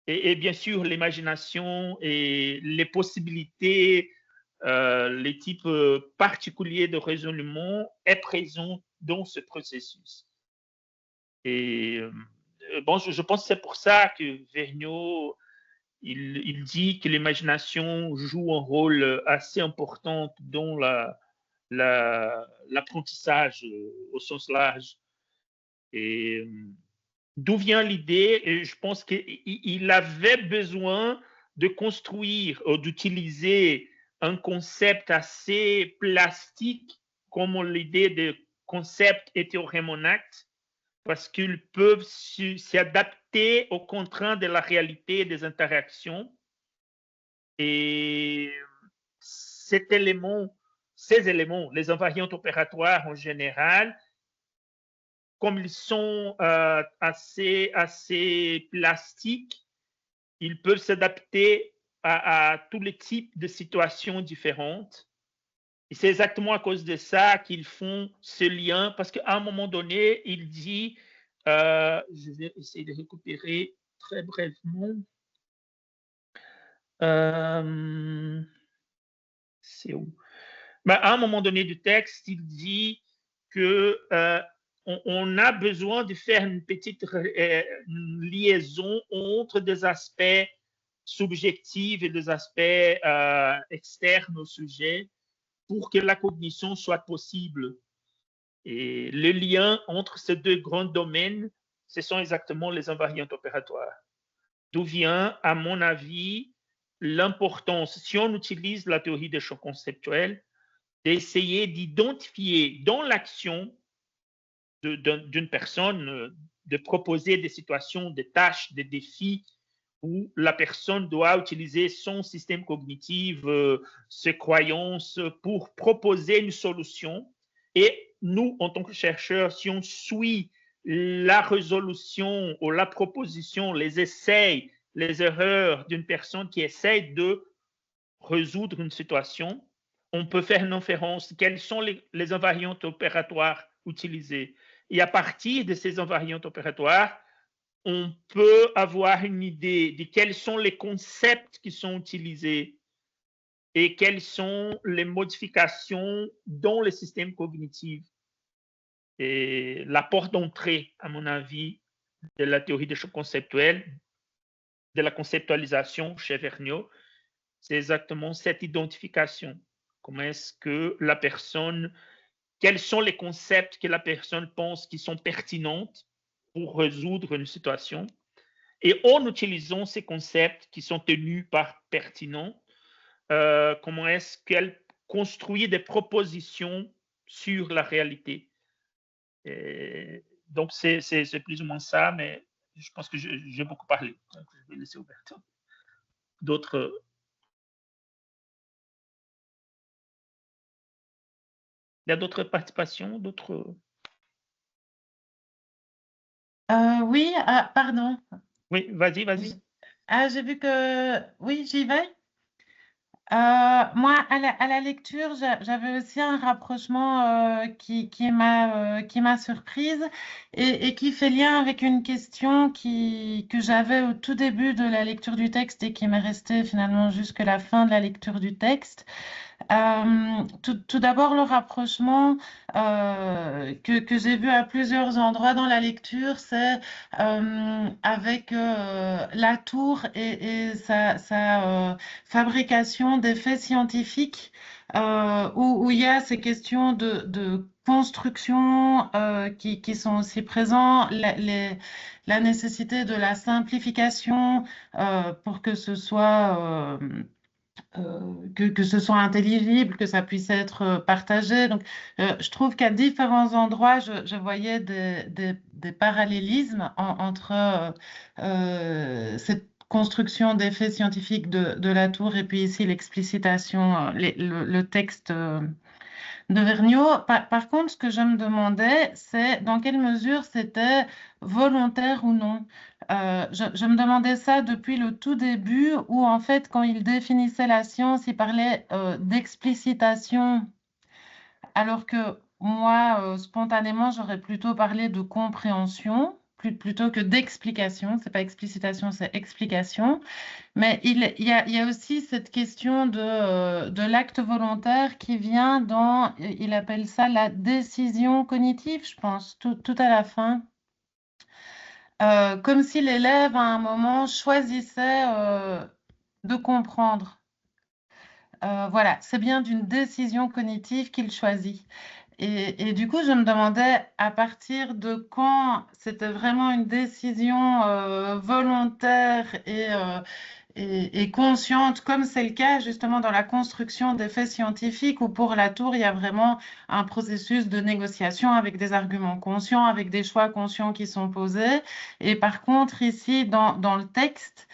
Et bien sûr, l'imagination et les possibilités, les types particuliers de raisonnement est présent dans ce processus. Et bon, je pense que c'est pour ça que Vergniaud, il dit que l'imagination joue un rôle assez important dans l'apprentissage au sens large. Et d'où vient l'idée? Et je pense qu'il avait besoin de construire ou d'utiliser un concept assez plastique comme l'idée de concept et théorème en acte, parce qu'ils peuvent s'adapter aux contraintes de la réalité des interactions. Et ces éléments, les invariantes opératoires en général, comme ils sont assez plastiques, ils peuvent s'adapter à tous les types de situations différentes. Et c'est exactement à cause de ça qu'ils font ce lien, parce qu'à un moment donné, il dit, je vais essayer de récupérer très brièvement, c'est où? Ben, à un moment donné du texte, il dit que on a besoin de faire une petite liaison entre des aspects subjectifs et des aspects externes au sujet pour que la cognition soit possible. Et le lien entre ces deux grands domaines, ce sont exactement les invariantes opératoires. D'où vient, à mon avis, l'importance, si on utilise la théorie des champs conceptuels, d'essayer d'identifier dans l'action d'une personne, de proposer des situations, des tâches, des défis où la personne doit utiliser son système cognitif, ses croyances pour proposer une solution. Et nous, en tant que chercheurs, si on suit la résolution ou la proposition, les essais, les erreurs d'une personne qui essaie de résoudre une situation, on peut faire une inférence. Quelles sont les invariantes opératoires utilisées? Et à partir de ces invariantes opératoires, on peut avoir une idée de quels sont les concepts qui sont utilisés et quelles sont les modifications dans le système cognitif. Et la porte d'entrée, à mon avis, de la théorie des champs conceptuels, de la conceptualisation chez Vergniaud, c'est exactement cette identification. Comment est-ce que la personne, quels sont les concepts que la personne pense qui sont pertinents pour résoudre une situation, et en utilisant ces concepts qui sont tenus par pertinents, comment est-ce qu'elle construit des propositions sur la réalité. Et donc, c'est plus ou moins ça, mais je pense que j'ai beaucoup parlé. Donc, je vais laisser ouvert. D'autres. Il y a d'autres participations, d'autres. Oui, pardon. Oui, vas-y. Oui. J'ai vu que... Oui, j'y vais. Moi, à la lecture, j'avais aussi un rapprochement qui m'a surprise et qui fait lien avec une question que j'avais au tout début de la lecture du texte et qui m'est restée finalement jusqu'à la fin de la lecture du texte. Tout d'abord, le rapprochement que j'ai vu à plusieurs endroits dans la lecture, c'est avec la tour et sa fabrication d'effets scientifiques, où il y a ces questions de construction qui sont aussi présents, la nécessité de la simplification pour que ce soit... que ce soit intelligible, que ça puisse être partagé. Donc, je trouve qu'à différents endroits, je voyais des parallélismes entre cette construction d'effets scientifiques de la tour et puis ici l'explicitation, le texte de Vergniaud. Par contre, ce que je me demandais, c'est dans quelle mesure c'était volontaire ou non. Je me demandais ça depuis le tout début, où en fait, quand il définissait la science, il parlait d'explicitation alors que moi, spontanément, j'aurais plutôt parlé de compréhension plutôt que d'explication. C'est pas explicitation, c'est explication. Mais il y a aussi cette question de l'acte volontaire qui vient dans, il appelle ça la décision cognitive, je pense, tout à la fin. Comme si l'élève, à un moment, choisissait de comprendre. Voilà, c'est bien d'une décision cognitive qu'il choisit. Et du coup, je me demandais à partir de quand c'était vraiment une décision volontaire et consciente, comme c'est le cas justement dans la construction des faits scientifiques, où pour la tour, il y a vraiment un processus de négociation avec des arguments conscients, avec des choix conscients qui sont posés. Et par contre, ici, dans le texte,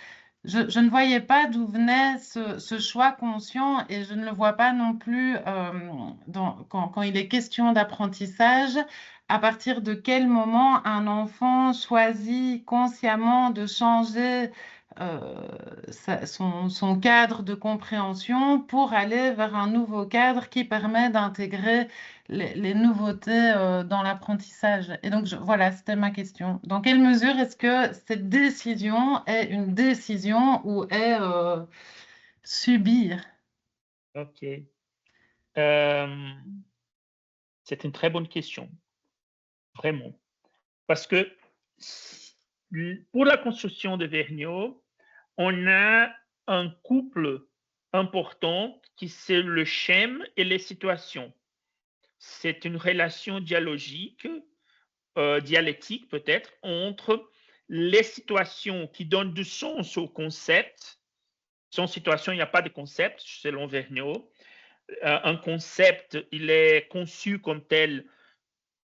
je ne voyais pas d'où venait ce choix conscient et je ne le vois pas non plus quand il est question d'apprentissage. À partir de quel moment un enfant choisit consciemment de changer son cadre de compréhension pour aller vers un nouveau cadre qui permet d'intégrer les nouveautés dans l'apprentissage. Et donc, voilà, c'était ma question. Dans quelle mesure est-ce que cette décision est une décision ou est subir? OK. C'est une très bonne question, vraiment. Parce que pour la construction de Vergniaud, on a un couple important qui c'est le schème et les situations. C'est une relation dialogique, dialectique peut-être, entre les situations qui donnent du sens au concept. Sans situation, il n'y a pas de concept, selon Vergniaud. Un concept, il est conçu comme tel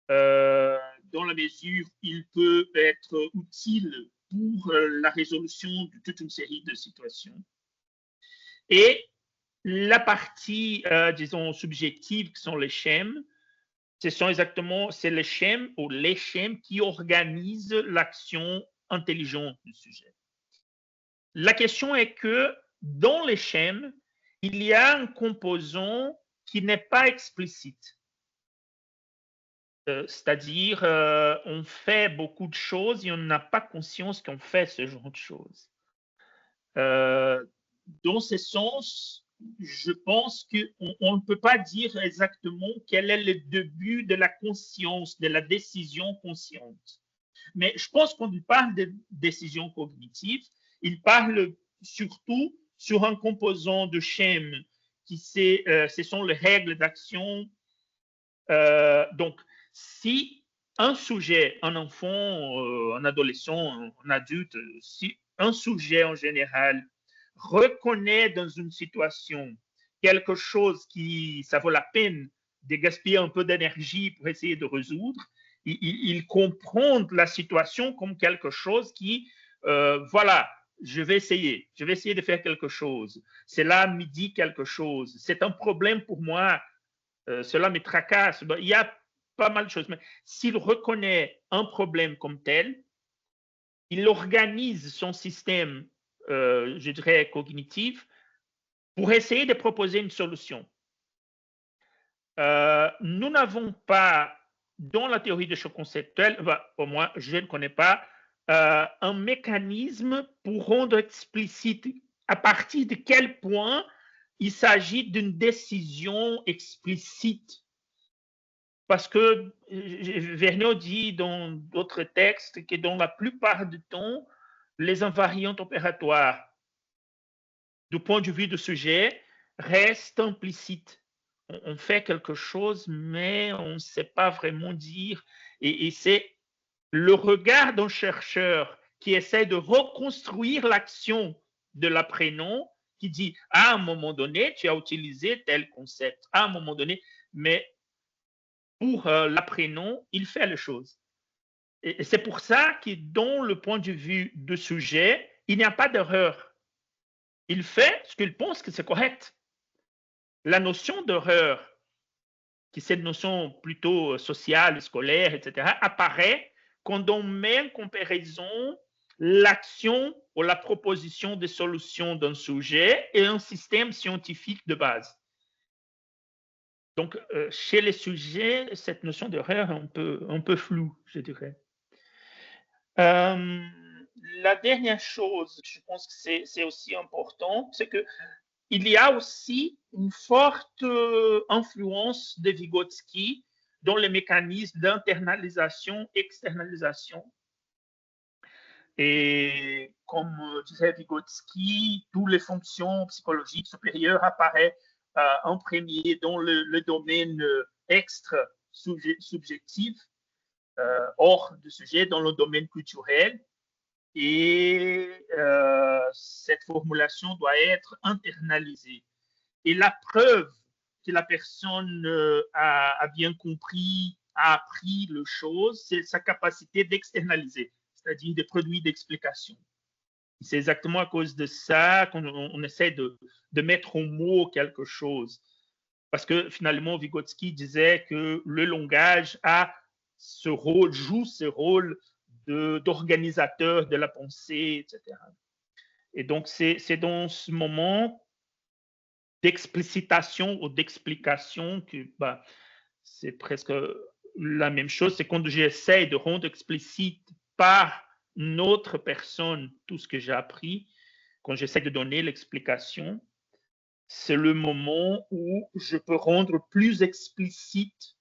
dans la mesure où il peut être utile pour la résolution de toute une série de situations. Et la partie, disons, subjective, qui sont les schèmes, c'est les schèmes ou les schèmes qui organisent l'action intelligente du sujet. La question est que dans les schèmes, il y a un composant qui n'est pas explicite. C'est-à-dire, on fait beaucoup de choses et on n'a pas conscience qu'on fait ce genre de choses. Dans ce sens, je pense qu'on ne peut pas dire exactement quel est le début de la conscience, de la décision consciente. Mais je pense qu'on parle de décision cognitive, il parle surtout sur un composant de schème qui ce sont les règles d'action. Donc, si un sujet, un enfant, un adolescent, un adulte, si un sujet en général reconnaît dans une situation quelque chose qui, ça vaut la peine de gaspiller un peu d'énergie pour essayer de résoudre, il comprend la situation comme quelque chose qui, voilà, je vais essayer de faire quelque chose. Cela me dit quelque chose. C'est un problème pour moi. Cela me tracasse. Il y a pas mal de choses. Mais s'il reconnaît un problème comme tel, il organise son système, je dirais, cognitif pour essayer de proposer une solution. Nous n'avons pas, dans la théorie des chocs conceptuels, au moins je ne connais pas, un mécanisme pour rendre explicite à partir de quel point il s'agit d'une décision explicite. Parce que Vergniaud dit dans d'autres textes que dans la plupart du temps, les invariantes opératoires du point de vue du sujet restent implicites. On fait quelque chose, mais on ne sait pas vraiment dire. Et c'est le regard d'un chercheur qui essaie de reconstruire l'action de l'apprenant qui dit à un moment donné, tu as utilisé tel concept, à un moment donné, mais pour l'apprenant, il fait les choses. Et c'est pour ça que dans le point de vue du sujet, il n'y a pas d'erreur. Il fait ce qu'il pense que c'est correct. La notion d'erreur, qui est cette notion plutôt sociale, scolaire, etc., apparaît quand on met en comparaison l'action ou la proposition de solutions d'un sujet et un système scientifique de base. Donc, chez les sujets, cette notion d'erreur est un peu floue, je dirais. La dernière chose, je pense que c'est aussi important, c'est qu'il y a aussi une forte influence de Vygotsky dans les mécanismes d'internalisation, externalisation. Et comme disait Vygotsky, toutes les fonctions psychologiques supérieures apparaissent en premier dans le domaine extra-subjectif, hors du sujet, dans le domaine culturel. Et cette formulation doit être internalisée. Et la preuve que la personne a bien compris, a appris les choses, c'est sa capacité d'externaliser, c'est-à-dire des produits d'explication. C'est exactement à cause de ça qu'on essaie de mettre en mots quelque chose. Parce que finalement, Vygotsky disait que le langage a ce rôle, joue ce rôle d'organisateur de la pensée, etc. Et donc, c'est dans ce moment d'explicitation ou d'explication que c'est presque la même chose. C'est quand j'essaie de rendre explicite par une autre personne tout ce que j'ai appris, quand j'essaie de donner l'explication, c'est le moment où je peux rendre plus explicite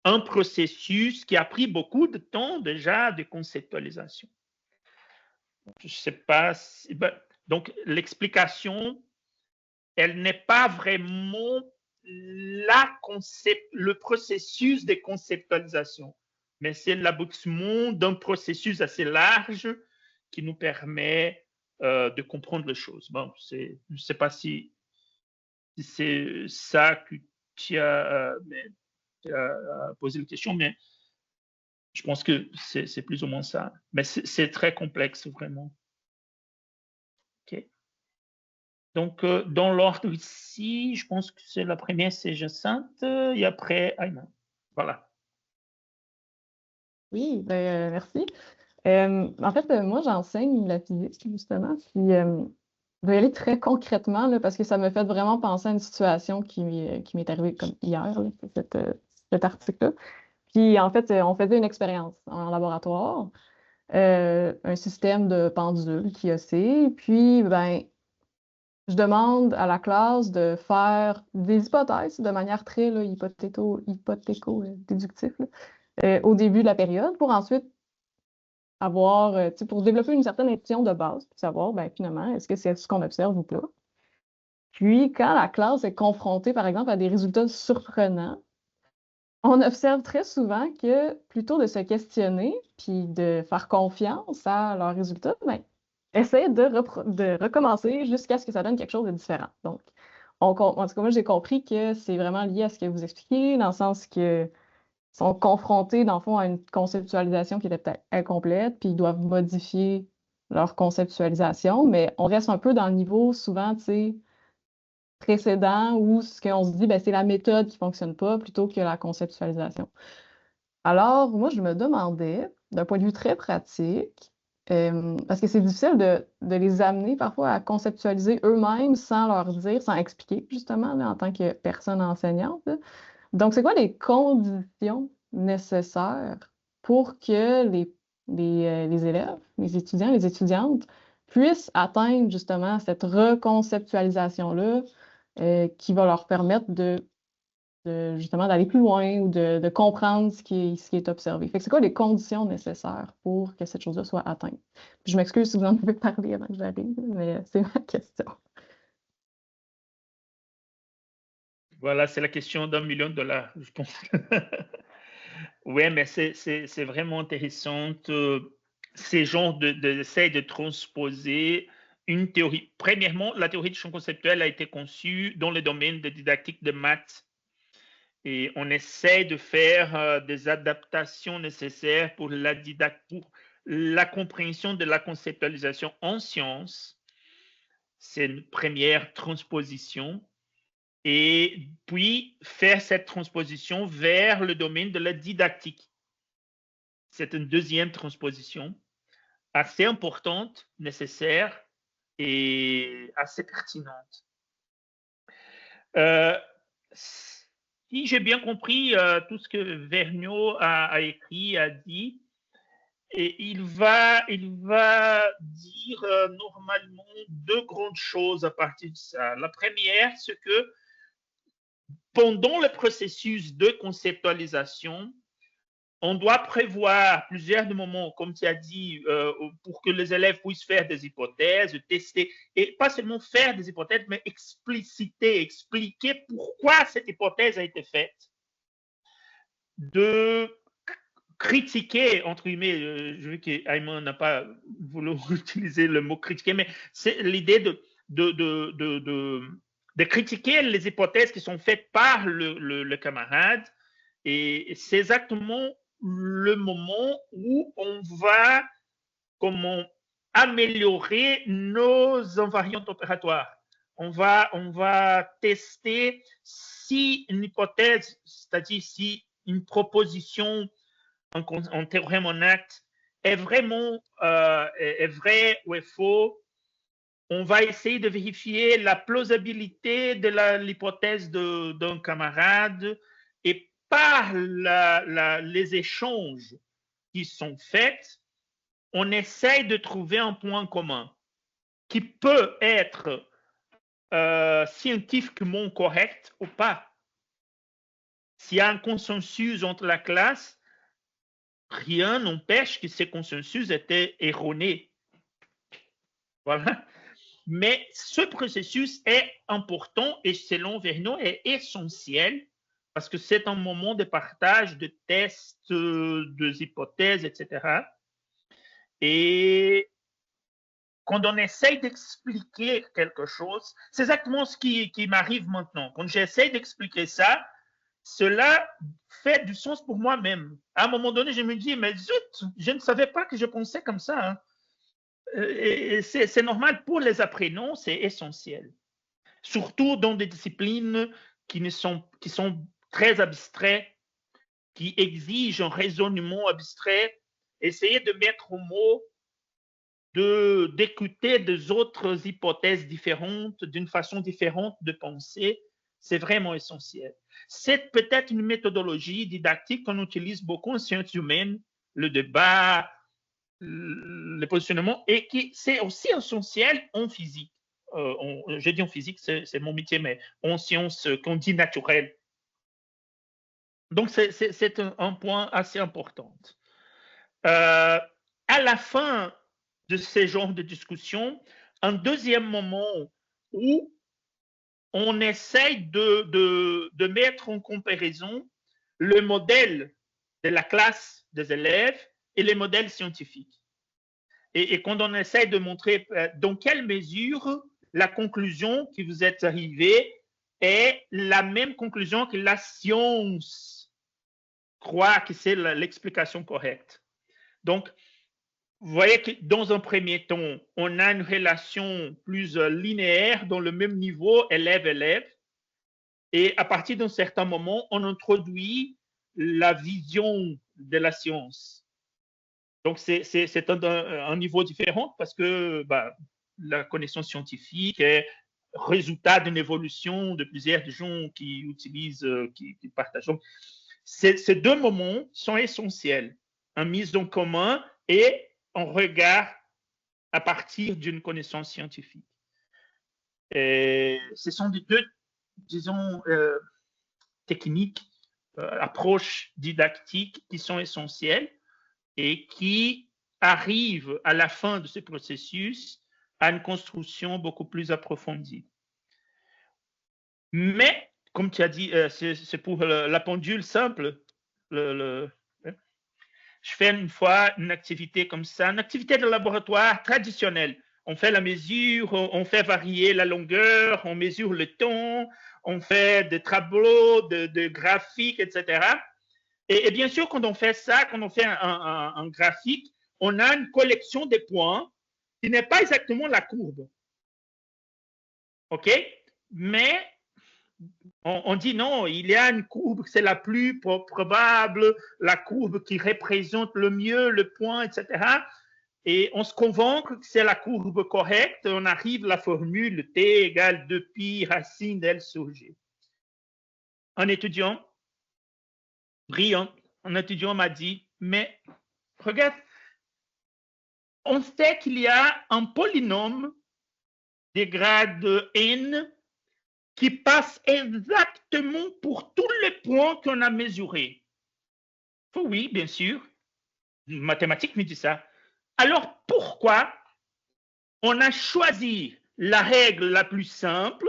un processus qui a pris beaucoup de temps déjà de conceptualisation. Je ne sais pas si, donc l'explication, elle n'est pas vraiment le processus de conceptualisation, mais c'est l'aboutissement d'un processus assez large qui nous permet de comprendre les choses. Bon, je ne sais pas si c'est ça que tu as posé la question, mais je pense que c'est plus ou moins ça. Mais c'est très complexe, vraiment. OK. Donc, dans l'ordre ici, je pense que c'est la première, c'est Jacinthe, et après Aïma. Voilà. Oui, merci. En fait, moi, j'enseigne la physique, justement. Puis, je vais y aller très concrètement, là, parce que ça me fait vraiment penser à une situation qui m'est arrivée comme hier, là, cet article-là. Puis, en fait, on faisait une expérience en laboratoire, un système de pendule qui oscille. Puis, ben, je demande à la classe de faire des hypothèses de manière très là, hypothéco-déductive au début de la période pour ensuite avoir, pour développer une certaine intuition de base, pour savoir, ben, finalement, est-ce que c'est ce qu'on observe ou pas. Puis, quand la classe est confrontée, par exemple, à des résultats surprenants, on observe très souvent que plutôt de se questionner puis de faire confiance à leurs résultats, ben, essayer de recommencer jusqu'à ce que ça donne quelque chose de différent. Donc, en tout cas, moi, j'ai compris que c'est vraiment lié à ce que vous expliquez, dans le sens que sont confrontés, dans le fond, à une conceptualisation qui était peut-être incomplète, puis ils doivent modifier leur conceptualisation, mais on reste un peu dans le niveau, souvent, tu sais, précédent, où ce qu'on se dit, ben, c'est la méthode qui ne fonctionne pas plutôt que la conceptualisation. Alors, moi, je me demandais, d'un point de vue très pratique, parce que c'est difficile de les amener parfois à conceptualiser eux-mêmes sans leur dire, sans expliquer, justement, là, en tant que personne enseignante, là. Donc, c'est quoi les conditions nécessaires pour que les élèves, les étudiants, les étudiantes puissent atteindre justement cette reconceptualisation-là qui va leur permettre justement d'aller plus loin ou de comprendre ce qui est observé. Fait que c'est quoi les conditions nécessaires pour que cette chose-là soit atteinte? Puis je m'excuse si vous en avez parlé avant que j'arrive, mais c'est ma question. Voilà, c'est la question d'1 million de dollars, je pense. Oui, mais c'est vraiment intéressant. Ces genres d'essais de transposer une théorie. Premièrement, la théorie du champ conceptuel a été conçue dans le domaine de didactique de maths. Et on essaie de faire des adaptations nécessaires pour la compréhension de la conceptualisation en sciences. C'est une première transposition. Et puis faire cette transposition vers le domaine de la didactique. C'est une deuxième transposition assez importante, nécessaire et assez pertinente. si j'ai bien compris tout ce que Vergniaud a écrit, a dit, et il va dire normalement deux grandes choses à partir de ça. La première, c'est que pendant le processus de conceptualisation, on doit prévoir plusieurs moments, comme tu as dit, pour que les élèves puissent faire des hypothèses, tester, et pas seulement faire des hypothèses, mais expliciter, expliquer pourquoi cette hypothèse a été faite, de critiquer, entre guillemets, je veux qu'Ayman n'a pas voulu utiliser le mot critiquer, mais c'est l'idée de critiquer les hypothèses qui sont faites par le camarade, et c'est exactement le moment où on va améliorer nos invariantes opératoires. On va tester si une hypothèse, c'est-à-dire si une proposition en théorème en acte est vraiment est vrai ou est faux. On va essayer de vérifier la plausibilité de l'hypothèse d'un camarade, et par les échanges qui sont faits, on essaye de trouver un point commun qui peut être scientifiquement correct ou pas. S'il y a un consensus entre la classe, rien n'empêche que ce consensus était erroné. Voilà. Mais ce processus est important et selon Vergniaud est essentiel parce que c'est un moment de partage de tests, de hypothèses, etc. Et quand on essaye d'expliquer quelque chose, c'est exactement ce qui m'arrive maintenant. Quand j'essaie d'expliquer ça, cela fait du sens pour moi-même. À un moment donné, je me dis, mais zut, je ne savais pas que je pensais comme ça. Hein. Et c'est normal pour les apprenants, c'est essentiel. Surtout dans des disciplines qui sont très abstraites, qui exigent un raisonnement abstrait. Essayer de mettre au mot, d'écouter des autres hypothèses différentes, d'une façon différente de penser, c'est vraiment essentiel. C'est peut-être une méthodologie didactique qu'on utilise beaucoup en sciences humaines, le débat, le positionnement, et qui c'est aussi essentiel en physique. J'ai dit en physique, c'est mon métier, mais en sciences qu'on dit naturelles. Donc, c'est un point assez important. À la fin de ces genres de discussions, un deuxième moment où on essaye de mettre en comparaison le modèle de la classe des élèves et les modèles scientifiques. Et quand on essaye de montrer dans quelle mesure la conclusion qui vous est arrivée est la même conclusion que la science croit que c'est l'explication correcte. Donc, vous voyez que dans un premier temps, on a une relation plus linéaire dans le même niveau élève-élève. Et à partir d'un certain moment, on introduit la vision de la science. Donc, c'est un niveau différent parce que la connaissance scientifique est résultat d'une évolution de plusieurs gens qui utilisent, qui partagent. Donc, ces deux moments sont essentiels. Une mise en commun et un regard à partir d'une connaissance scientifique. Et ce sont des deux, disons, techniques, approches didactiques qui sont essentielles et qui arrivent à la fin de ce processus à une construction beaucoup plus approfondie. Mais, comme tu as dit, c'est pour la pendule simple. Je fais une fois une activité comme ça, une activité de laboratoire traditionnelle. On fait la mesure, on fait varier la longueur, on mesure le temps, on fait des tableaux, de graphiques, etc. Et bien sûr, quand on fait ça, quand on fait un graphique, on a une collection de points qui n'est pas exactement la courbe. OK? Mais on dit non, il y a une courbe, c'est la plus probable, la courbe qui représente le mieux le point, etc. Et on se convainc que c'est la courbe correcte, on arrive à la formule t égale 2pi racine d'L sur G. un étudiant brillant, un étudiant m'a dit, mais regarde, on sait qu'il y a un polynôme de grade n qui passe exactement pour tous les points qu'on a mesurés. Oui, bien sûr. Mathématiques me dit ça. Alors, pourquoi on a choisi la règle la plus simple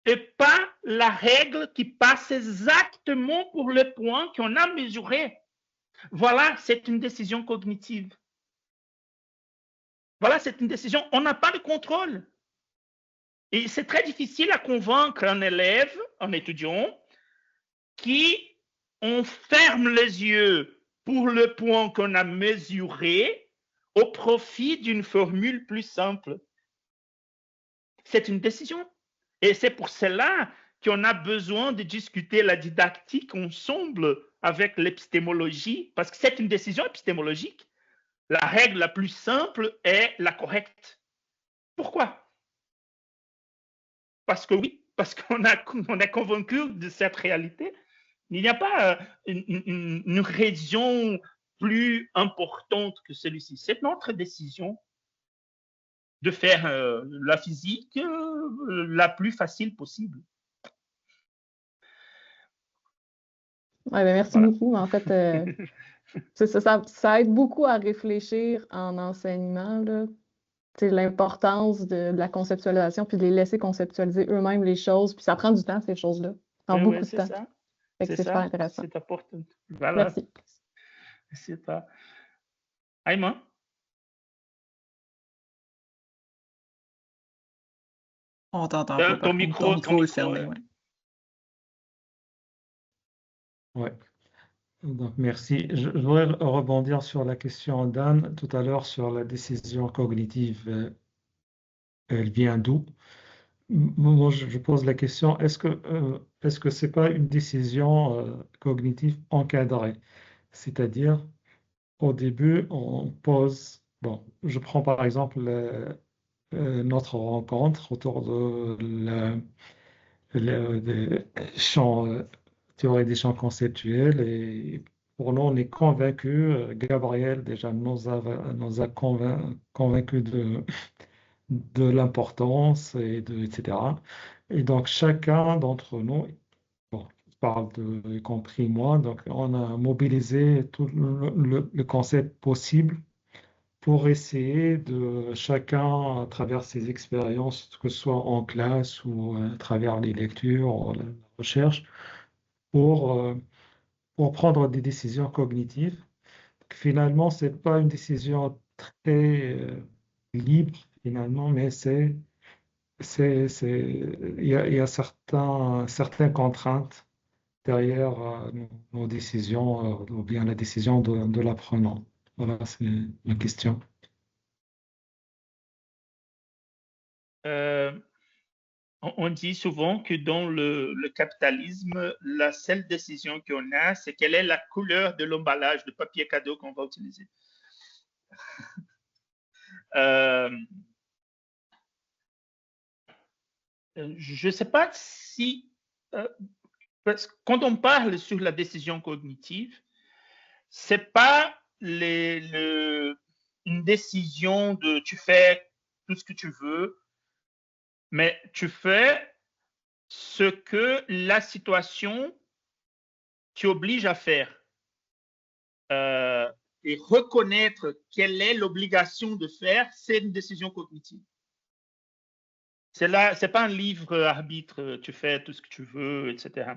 et pas la règle qui passe exactement pour le point qu'on a mesuré? Voilà, c'est une décision cognitive. Voilà, c'est une décision. On n'a pas de contrôle. Et c'est très difficile à convaincre un élève, un étudiant, qui on ferme les yeux pour le point qu'on a mesuré au profit d'une formule plus simple. C'est une décision. Et c'est pour cela qu'on a besoin de discuter la didactique ensemble avec l'épistémologie, parce que c'est une décision épistémologique. La règle la plus simple est la correcte. Pourquoi? Parce que oui, parce qu'on est convaincu de cette réalité. Il n'y a pas une raison plus importante que celui-ci. C'est notre décision de faire la physique la plus facile possible. Ouais, ben merci Voilà. beaucoup. En fait, ça aide beaucoup à réfléchir en enseignement, là. C'est l'importance de la conceptualisation, puis de les laisser conceptualiser eux-mêmes les choses. Puis ça prend du temps, ces choses-là. Ça prend beaucoup de temps. Ça. Fait que c'est super intéressant. C'est important. Voilà. Merci. C'est ça. Aïma? On t'entend pas. Ton micro est fermé. Ouais. Ouais. Donc, merci. Je voudrais rebondir sur la question d'Anne tout à l'heure sur la décision cognitive. Elle vient d'où? Moi, je pose la question, est-ce que c'est pas une décision cognitive encadrée? C'est-à-dire, au début, on pose, bon, je prends par exemple notre rencontre autour de des champs, théorie des champs conceptuels, et pour nous, on est convaincus, Gabriel déjà nous a convaincus de l'importance etc. Et donc, chacun d'entre nous, bon, je parle y compris moi, donc on a mobilisé tout le concept possible pour essayer de chacun, à travers ses expériences, que ce soit en classe ou à travers les lectures, la recherche, pour, pour prendre des décisions cognitives. Finalement, ce n'est pas une décision très libre, finalement, mais il y a certaines contraintes derrière nos décisions, ou bien la décision de l'apprenant. Voilà, c'est la question. On dit souvent que dans le capitalisme, la seule décision qu'on a, c'est quelle est la couleur de l'emballage de papier cadeau qu'on va utiliser. Je ne sais pas si... parce que quand on parle sur la décision cognitive, ce n'est pas une décision de tu fais tout ce que tu veux, mais tu fais ce que la situation t'oblige à faire. Et reconnaître quelle est l'obligation de faire, c'est une décision cognitive. C'est pas un livre arbitre, tu fais tout ce que tu veux, etc.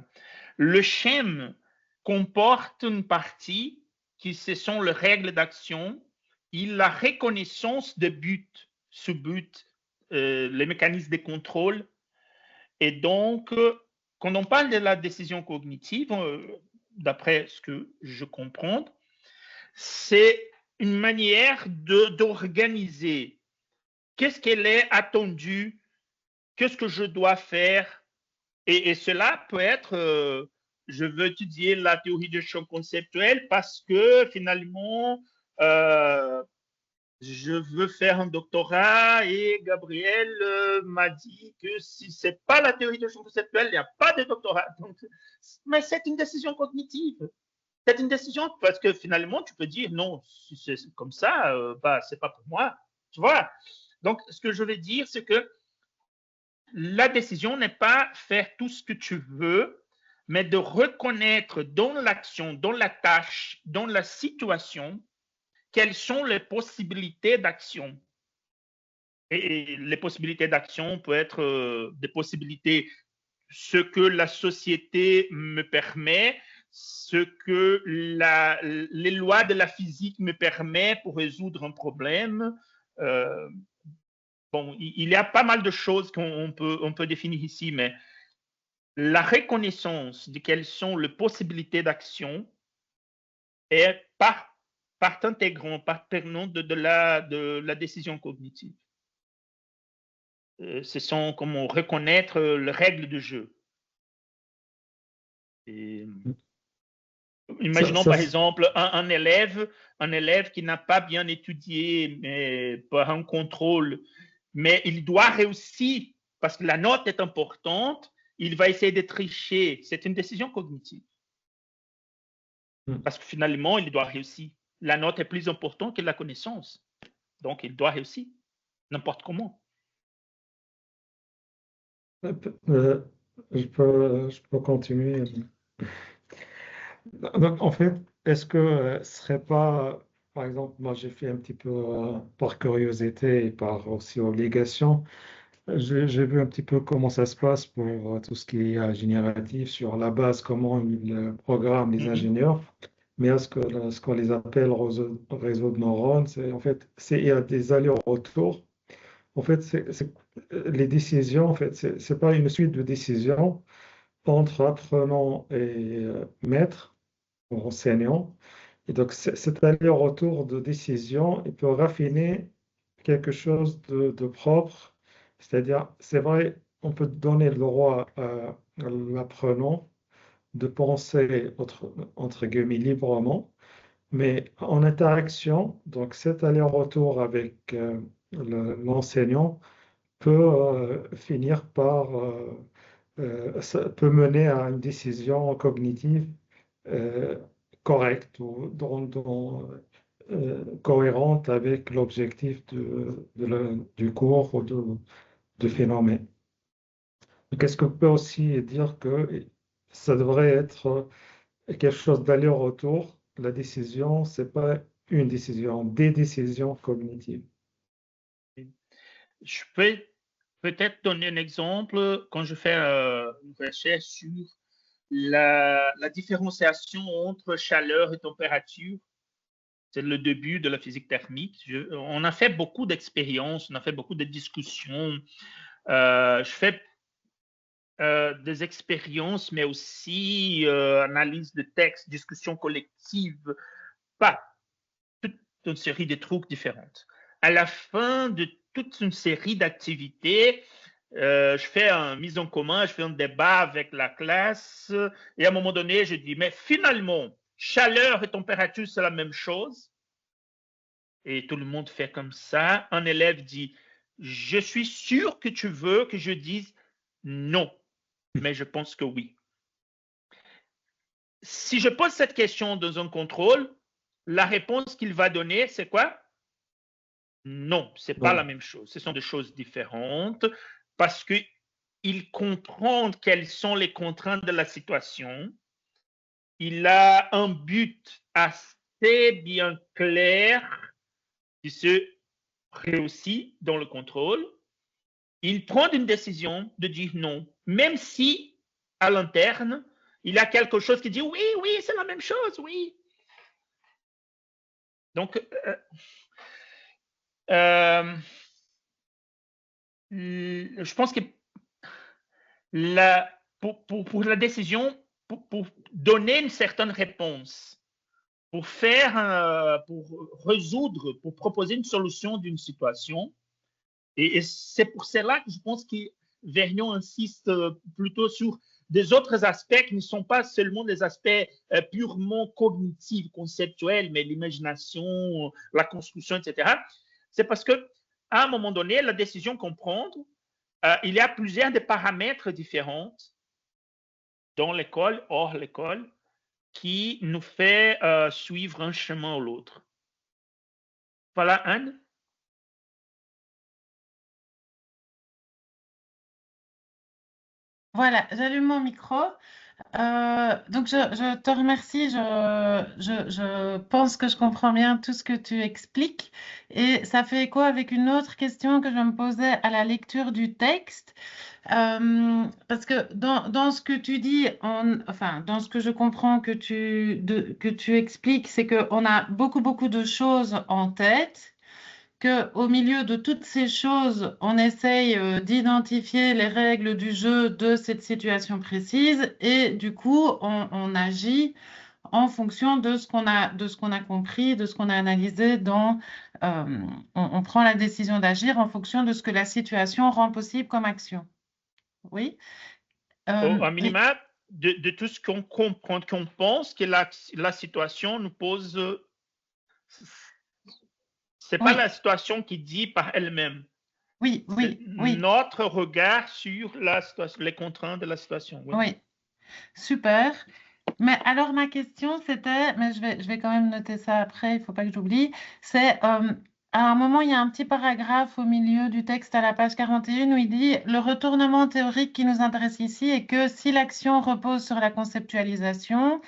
Le schème comporte une partie qui ce sont les règles d'action et la reconnaissance de buts, sous-buts, les mécanismes de contrôle. Et donc, quand on parle de la décision cognitive, d'après ce que je comprends, c'est une manière d'organiser. Qu'est-ce qu'elle est attendue? Qu'est-ce que je dois faire? Et cela peut être, je veux étudier la théorie des champs conceptuels parce que finalement, je veux faire un doctorat et Gabriel m'a dit que si ce n'est pas la théorie de champ conceptuel, il n'y a pas de doctorat. Donc, mais c'est une décision cognitive. C'est une décision parce que finalement, tu peux dire non, si c'est comme ça, bah, ce n'est pas pour moi. Tu vois? Donc, ce que je veux dire, c'est que la décision n'est pas faire tout ce que tu veux, mais de reconnaître dans l'action, dans la tâche, dans la situation, quelles sont les possibilités d'action. Et les possibilités d'action peuvent être des possibilités, ce que la société me permet, ce que les lois de la physique me permettent pour résoudre un problème. Bon, il y a pas mal de choses qu'on peut définir ici, mais la reconnaissance de quelles sont les possibilités d'action est part intégrante, part prenante de la décision cognitive. Ce sont comment reconnaître les règles du jeu. Et, imaginons par exemple un élève qui n'a pas bien étudié mais par un contrôle, mais il doit réussir parce que la note est importante, il va essayer de tricher. C'est une décision cognitive. Parce que finalement, il doit réussir. La note est plus importante que la connaissance. Donc, il doit réussir, n'importe comment. Je peux continuer. Donc, en fait, est-ce que ce serait pas, par exemple, moi j'ai fait un petit peu par curiosité et par aussi obligation, j'ai vu un petit peu comment ça se passe pour tout ce qui est génératif sur la base, comment ils programment les ingénieurs. Mais ce qu'on les appelle réseau de neurones, en fait, il y a des allers-retours. En fait, les décisions, en fait, c'est pas une suite de décisions entre apprenant et maître ou enseignant. Et donc, cet aller-retour de décision, il peut raffiner quelque chose de propre. C'est-à-dire, c'est vrai, on peut donner le droit à l'apprenant de penser entre guillemets librement, mais en interaction, donc cet aller-retour avec l'enseignant peut finir par, ça peut mener à une décision cognitive correcte ou cohérente avec l'objectif du cours ou du phénomène. Qu'est-ce qu'on peut aussi dire que ça devrait être quelque chose d'aller-retour. La décision, ce n'est pas une décision, des décisions cognitives. Je peux peut-être donner un exemple quand je fais une recherche sur la différenciation entre chaleur et température. C'est le début de la physique thermique. On a fait beaucoup d'expériences, on a fait beaucoup de discussions. Je fais des expériences, mais aussi analyse de textes, discussion collective, pas toute une série de trucs différents. À la fin de toute une série d'activités, je fais une mise en commun, je fais un débat avec la classe, et à un moment donné, je dis, mais finalement, chaleur et température, c'est la même chose. Et tout le monde fait comme ça. Un élève dit, je suis sûr que tu veux que je dise non, mais je pense que oui. Si je pose cette question dans un contrôle, la réponse qu'il va donner, c'est quoi? Non, ce n'est pas la même chose. Ce sont des choses différentes parce qu'il comprend quelles sont les contraintes de la situation. Il a un but assez bien clair qui se réussit dans le contrôle. Il prend une décision de dire non, même si à l'interne, il y a quelque chose qui dit oui, oui, c'est la même chose, oui. Donc, je pense que pour la décision, pour donner une certaine réponse, pour résoudre, pour proposer une solution d'une situation, et c'est pour cela que je pense que Vergniaud insiste plutôt sur des autres aspects qui ne sont pas seulement des aspects purement cognitifs, conceptuels, mais l'imagination, la construction, etc. C'est parce qu'à un moment donné, la décision qu'on prend, il y a plusieurs des paramètres différents dans l'école, hors l'école, qui nous fait suivre un chemin ou l'autre. Voilà, Anne. Voilà, j'allume mon micro. Donc, je te remercie. Je pense que je comprends bien tout ce que tu expliques. Et ça fait écho avec une autre question que je me posais à la lecture du texte. Parce que dans ce que tu dis, enfin, dans ce que je comprends que tu expliques, c'est qu'on a beaucoup de choses en tête, qu'au milieu de toutes ces choses, on essaye d'identifier les règles du jeu de cette situation précise et du coup, on agit en fonction de ce qu'on a compris, de ce qu'on a analysé on prend la décision d'agir en fonction de ce que la situation rend possible comme action. Oui. Au minima, de tout ce qu'on comprend, qu'on pense que la situation nous pose. C'est pas la situation qui dit par elle-même. Oui. Notre regard sur la situation, les contraintes de la situation. Oui. Super. Mais alors ma question c'était, mais je vais quand même noter ça après, il ne faut pas que j'oublie, c'est à un moment il y a un petit paragraphe au milieu du texte à la page 41 où il dit « Le retournement théorique qui nous intéresse ici est que si l'action repose sur la conceptualisation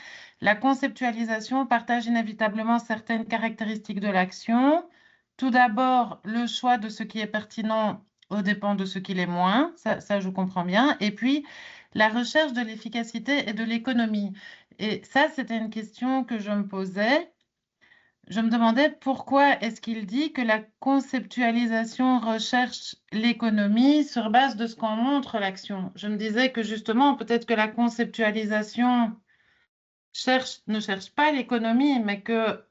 partage inévitablement certaines caractéristiques de l'action. Tout d'abord, le choix de ce qui est pertinent au dépend de ce qui l'est moins, ça je comprends bien, et puis la recherche de l'efficacité et de l'économie. » Et ça, c'était une question que je me posais. Je me demandais pourquoi est-ce qu'il dit que la conceptualisation recherche l'économie sur base de ce qu'en montre l'action. Je me disais que justement, peut-être que la conceptualisation ne cherche pas l'économie, mais que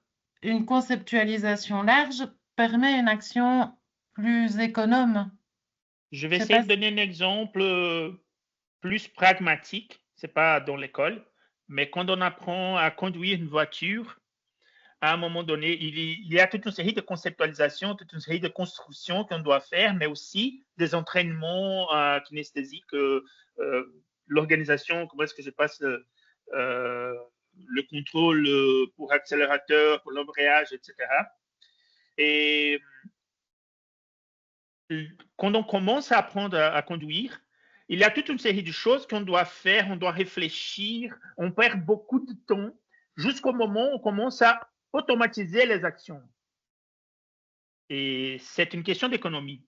une conceptualisation large permet une action plus économe. Je vais essayer de donner un exemple plus pragmatique. C'est pas dans l'école, mais quand on apprend à conduire une voiture, à un moment donné, il y a toute une série de conceptualisations, toute une série de constructions qu'on doit faire, mais aussi des entraînements kinesthésiques, l'organisation, comment est-ce que je passe le contrôle pour accélérateur, pour l'embrayage, etc. Et quand on commence à apprendre à conduire, il y a toute une série de choses qu'on doit faire, on doit réfléchir, on perd beaucoup de temps jusqu'au moment où on commence à automatiser les actions. Et c'est une question d'économie.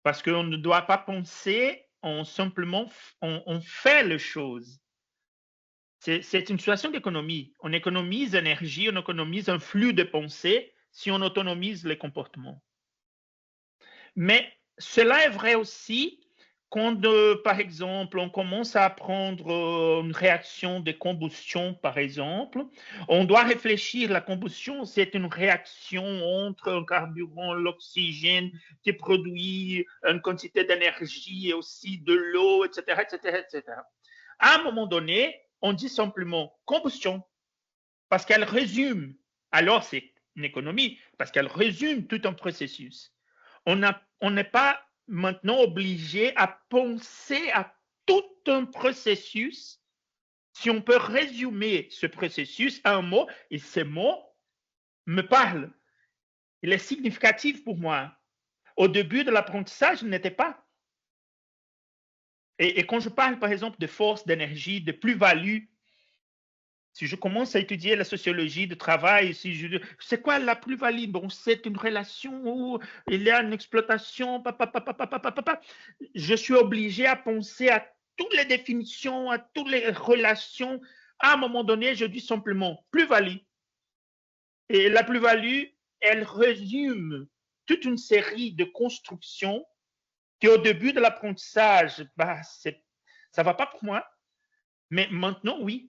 Parce qu'on ne doit pas penser, on fait les choses. C'est une situation d'économie. On économise énergie, on économise un flux de pensée si on autonomise les comportements. Mais cela est vrai aussi quand, par exemple, on commence à apprendre une réaction de combustion, par exemple. On doit réfléchir, la combustion, c'est une réaction entre un carburant, l'oxygène, qui produit une quantité d'énergie et aussi de l'eau, etc., etc., etc. À un moment donné, on dit simplement combustion, parce qu'elle résume, alors c'est une économie, parce qu'elle résume tout un processus. On n'est pas maintenant obligé à penser à tout un processus. Si on peut résumer ce processus à un mot, et ce mot me parle, il est significatif pour moi. Au début de l'apprentissage, je n'étais pas. Et quand je parle, par exemple, de force, d'énergie, de plus-value, si je commence à étudier la sociologie du travail, c'est quoi la plus-value? Bon, c'est une relation où il y a une exploitation, je suis obligé à penser à toutes les définitions, à toutes les relations. À un moment donné, je dis simplement plus-value. Et la plus-value, elle résume toute une série de constructions qui, au début de l'apprentissage, ça ne va pas pour moi. Mais maintenant, oui.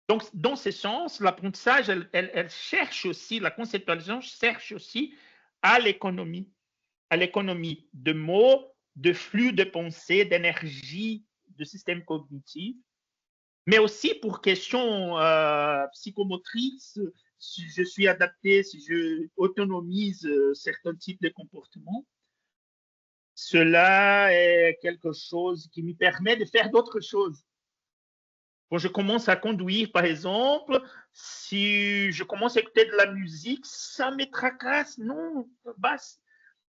Donc, dans ce sens, l'apprentissage, elle cherche aussi, la conceptualisation cherche aussi à l'économie de mots, de flux de pensée, d'énergie, de système cognitif, mais aussi pour questions psychomotrices, si je suis adapté, si je autonomise certains types de comportements, cela est quelque chose qui me permet de faire d'autres choses. Quand je commence à conduire, par exemple, si je commence à écouter de la musique, ça me tracasse, non, basse.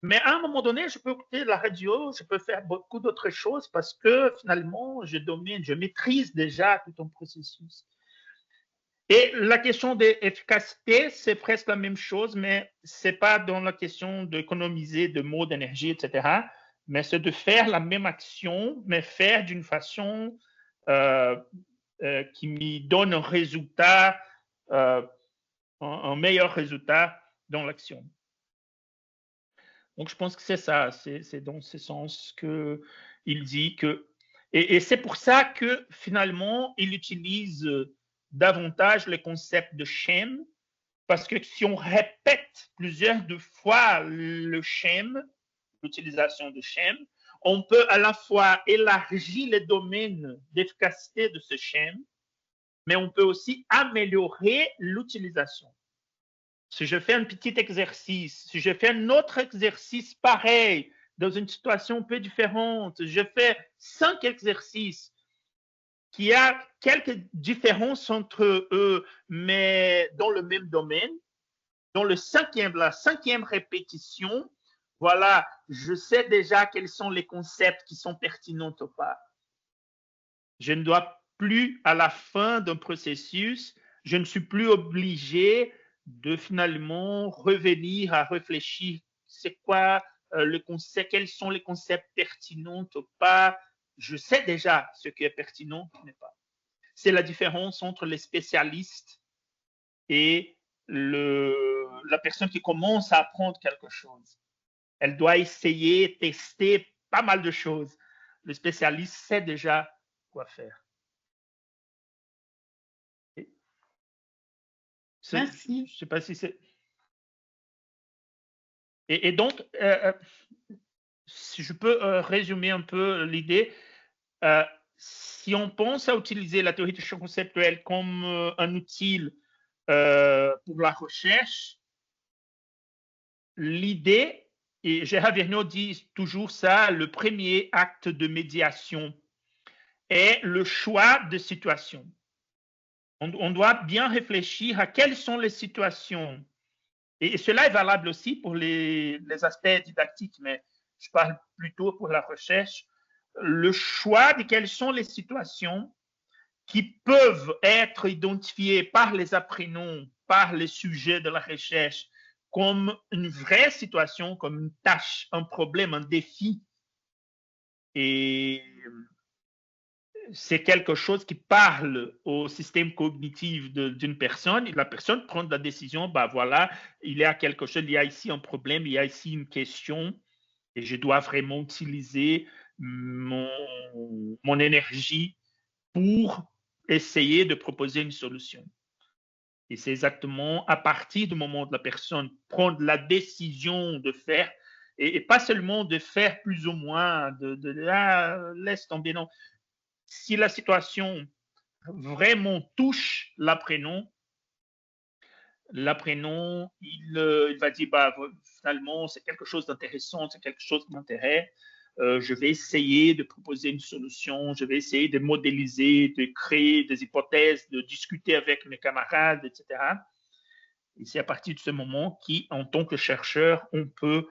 Mais à un moment donné, je peux écouter la radio, je peux faire beaucoup d'autres choses parce que finalement, je domine, je maîtrise déjà tout un processus. Et la question d'efficacité, c'est presque la même chose, mais ce n'est pas dans la question d'économiser de mots d'énergie, etc., mais c'est de faire la même action, mais faire d'une façon qui me donne un résultat, un meilleur résultat dans l'action. Donc, je pense que c'est ça, c'est dans ce sens qu'il dit que... Et c'est pour ça que finalement, il utilise davantage le concept de schème, parce que si on répète plusieurs fois le schème, l'utilisation de schème, on peut à la fois élargir les domaines d'efficacité de ce schème, mais on peut aussi améliorer l'utilisation. Si je fais un petit exercice, si je fais un autre exercice pareil, dans une situation un peu différente, je fais 5 exercices qui a quelques différences entre eux, mais dans le même domaine, dans la cinquième répétition, voilà, je sais déjà quels sont les concepts qui sont pertinents ou pas. Je ne dois plus, à la fin d'un processus, je ne suis plus obligé de finalement revenir à réfléchir, c'est quoi le concept, quels sont les concepts pertinents ou pas. Je sais déjà ce qui est pertinent, ce qui n'est pas. C'est la différence entre les spécialistes et la personne qui commence à apprendre quelque chose. Elle doit essayer, tester pas mal de choses. Le spécialiste sait déjà quoi faire. Merci. Je ne sais pas si c'est... Et donc, si je peux résumer un peu l'idée, si on pense à utiliser la théorie du champ conceptuel comme un outil pour la recherche, l'idée, et Gérard Vergniaud dit toujours ça, le premier acte de médiation est le choix de situation. On doit bien réfléchir à quelles sont les situations. Et cela est valable aussi pour les aspects didactiques, mais je parle plutôt pour la recherche. Le choix de quelles sont les situations qui peuvent être identifiées par les apprenants, par les sujets de la recherche, comme une vraie situation, comme une tâche, un problème, un défi. Et c'est quelque chose qui parle au système cognitif d'une personne, et la personne prend la décision, bah voilà, il y a quelque chose, il y a ici un problème, il y a ici une question, et je dois vraiment utiliser mon énergie pour essayer de proposer une solution. Et c'est exactement à partir du moment où la personne prend la décision de faire, et pas seulement de faire plus ou moins, laisse tomber, non. Si la situation vraiment touche l'apprenant, il va dire, bah, finalement, c'est quelque chose d'intéressant, c'est quelque chose qui m'intéresse. Je vais essayer de proposer une solution, je vais essayer de modéliser, de créer des hypothèses, de discuter avec mes camarades, etc. Et c'est à partir de ce moment qu'en tant que chercheur, on peut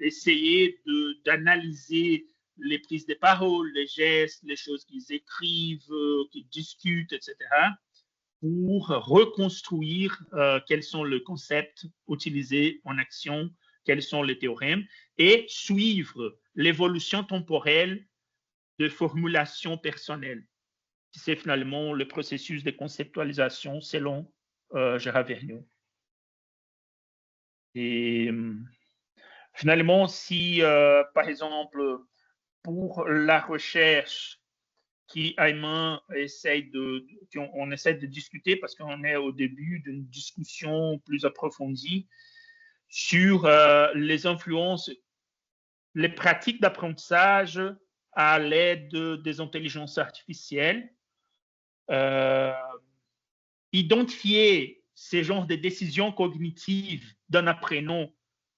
essayer d'analyser les prises de parole, les gestes, les choses qu'ils écrivent, qu'ils discutent, etc., pour reconstruire quels sont les concepts utilisés en action, quels sont les théorèmes, et suivre l'évolution temporelle de formulation personnelle. C'est finalement le processus de conceptualisation selon Gérard Vergniaud. Et finalement, si, par exemple, pour la recherche on essaie de discuter parce qu'on est au début d'une discussion plus approfondie sur les influences, les pratiques d'apprentissage à l'aide des intelligences artificielles. identifier ces genres de décisions cognitives d'un apprenant,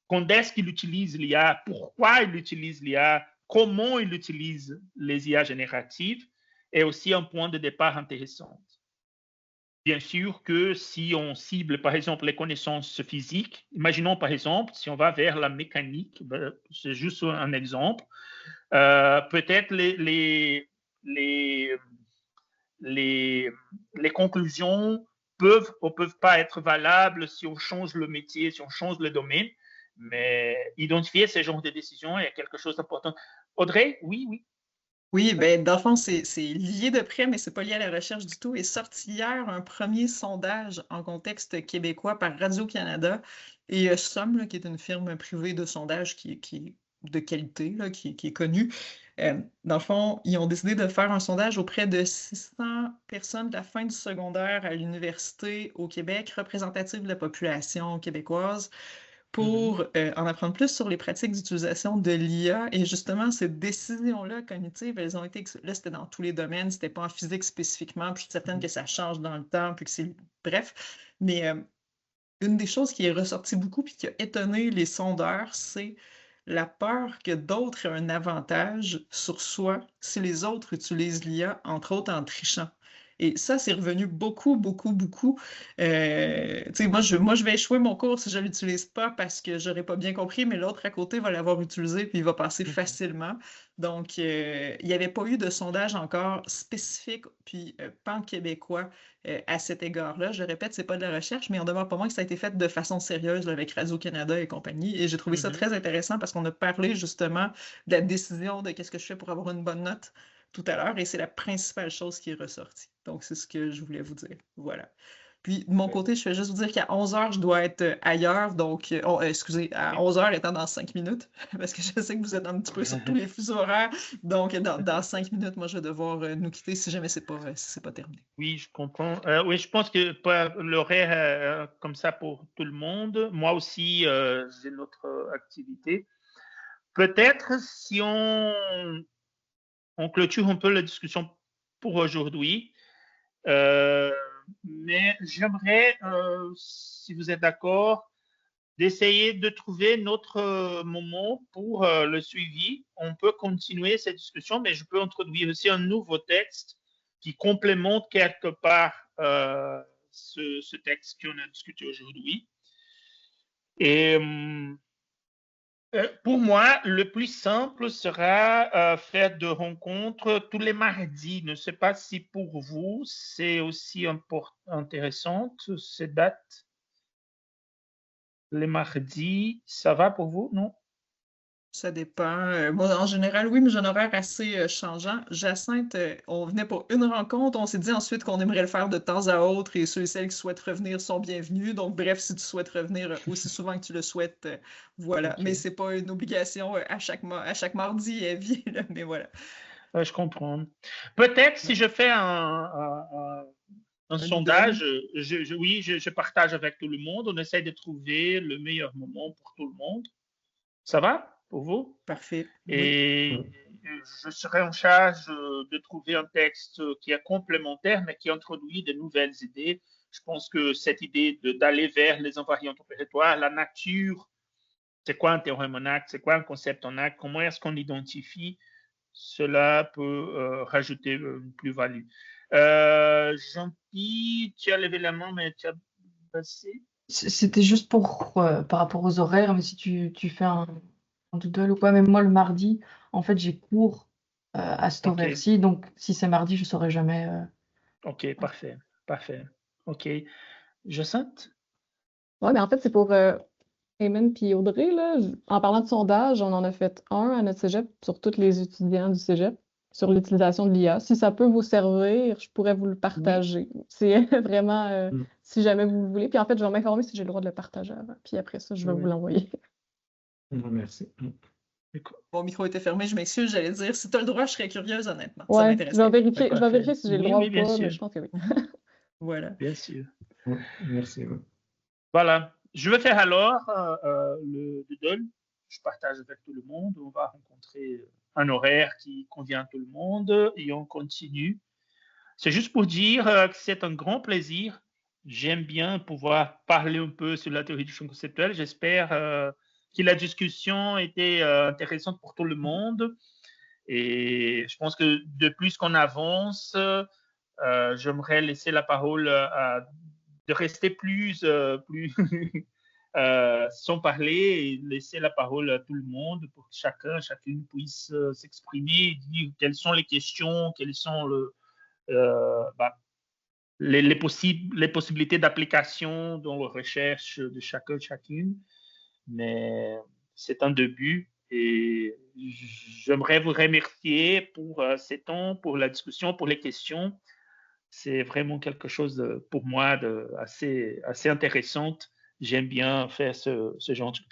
quand est-ce qu'il utilise l'IA, pourquoi il utilise l'IA, comment il utilise les IA génératives, est aussi un point de départ intéressant. Bien sûr que si on cible, par exemple, les connaissances physiques, imaginons, par exemple, si on va vers la mécanique, c'est juste un exemple, peut-être les conclusions peuvent ou peuvent pas être valables si on change le métier, si on change le domaine, mais identifier ces genres de décisions est quelque chose d'important. Audrey, oui, oui. Oui, ben, dans le fond, c'est lié de près, mais c'est pas lié à la recherche du tout. Est sorti hier un premier sondage en contexte québécois par Radio-Canada et Somme, là, qui est une firme privée de sondage qui est de qualité, là, qui est connue. Dans le fond, ils ont décidé de faire un sondage auprès de 600 personnes de la fin du secondaire à l'université au Québec, représentatives de la population québécoise, pour en apprendre plus sur les pratiques d'utilisation de l'IA. Et justement, ces décisions-là cognitives, elles ont été... Là, c'était dans tous les domaines, c'était pas en physique spécifiquement, puis je suis certaine que ça change dans le temps, puis que c'est... Bref, mais une des choses qui est ressortie beaucoup, puis qui a étonné les sondeurs, c'est la peur que d'autres aient un avantage sur soi si les autres utilisent l'IA, entre autres en trichant. Et ça, c'est revenu beaucoup, beaucoup, beaucoup. Tu sais, moi, je vais échouer mon cours si je ne l'utilise pas parce que je n'aurais pas bien compris, mais l'autre à côté va l'avoir utilisé puis il va passer facilement. Donc, il n'y avait pas eu de sondage encore spécifique puis pan-québécois à cet égard-là. Je le répète, ce n'est pas de la recherche, mais on demeure pas moins que ça a été fait de façon sérieuse là, avec Radio-Canada et compagnie. Et j'ai trouvé ça très intéressant parce qu'on a parlé justement de la décision de qu'est-ce que je fais pour avoir une bonne note tout à l'heure, et c'est la principale chose qui est ressortie. Donc, c'est ce que je voulais vous dire. Voilà. Puis, de mon côté, je vais juste vous dire qu'à 11h, je dois être ailleurs. Donc, excusez, à 11h étant dans 5 minutes, parce que je sais que vous êtes un petit peu sur tous les fuseaux horaires. Donc, dans 5 minutes, moi, je vais devoir nous quitter si jamais c'est pas terminé. Oui, je comprends. Oui, je pense que l'horaire comme ça pour tout le monde. Moi aussi, j'ai notre activité. Peut-être si on clôture un peu la discussion pour aujourd'hui. Mais j'aimerais, si vous êtes d'accord, d'essayer de trouver notre moment pour le suivi. On peut continuer cette discussion, mais je peux introduire aussi un nouveau texte qui complémente quelque part ce texte qu'on a discuté aujourd'hui. Et pour moi, le plus simple sera faire de rencontres tous les mardis. Je ne sais pas si pour vous, c'est aussi intéressant, ces dates. Les mardis, ça va pour vous, non? Ça dépend. Moi, en général, oui, mais j'ai un horaire assez changeant. Jacinthe, on venait pour une rencontre. On s'est dit ensuite qu'on aimerait le faire de temps à autre et ceux et celles qui souhaitent revenir sont bienvenus. Donc, bref, si tu souhaites revenir aussi souvent que tu le souhaites, voilà. Okay. Mais ce n'est pas une obligation à chaque mardi, Evie, mais voilà. Je comprends. Peut-être si je fais un sondage, je partage avec tout le monde. On essaie de trouver le meilleur moment pour tout le monde. Ça va pour vous? Parfait. Et je serai en charge de trouver un texte qui est complémentaire, mais qui introduit de nouvelles idées. Je pense que cette idée d'aller vers les invariantes opératoires, la nature, c'est quoi un théorème en acte, c'est quoi un concept en acte, comment est-ce qu'on l'identifie, cela peut rajouter une plus-value. Jean-Pierre, tu as levé la main, mais tu as passé. C'était juste pour par rapport aux horaires, mais si tu fais un doodle ou quoi, même moi le mardi, en fait j'ai cours à cette horaire-ci, donc si c'est mardi, je ne saurai jamais. Ok, parfait, parfait. Ok. Jacinthe? Oui, mais en fait, c'est pour Eamon puis Audrey, là, en parlant de sondage, on en a fait un à notre cégep sur tous les étudiants du cégep sur l'utilisation de l'IA. Si ça peut vous servir, je pourrais vous le partager. Oui. C'est vraiment si jamais vous le voulez. Puis en fait, je vais m'informer si j'ai le droit de le partager avant. Puis après ça, je vais vous l'envoyer. Merci. Mon micro était fermé, je m'excuse, j'allais dire, si tu as le droit, je serais curieuse, honnêtement. Ouais, ça m'intéresse. Je vais vérifier si j'ai le droit ou pas, sûr. mais je pense que oui. Voilà. Bien sûr. Oui, merci. Oui. Voilà. Je vais faire alors le doodle. Je partage avec tout le monde. On va rencontrer un horaire qui convient à tout le monde et on continue. C'est juste pour dire que c'est un grand plaisir j'aime bien pouvoir parler un peu sur la théorie du champ conceptuel. J'espère que la discussion était intéressante pour tout le monde. Et je pense que de plus qu'on avance, j'aimerais laisser la parole de rester plus sans parler et laisser la parole à tout le monde pour que chacune puisse s'exprimer et dire quelles sont les questions, quelles sont les possibilités d'application dans la recherche de chacune. Mais c'est un début et j'aimerais vous remercier pour ces temps, pour la discussion, pour les questions. C'est vraiment quelque chose pour moi assez intéressant. J'aime bien faire ce genre de choses.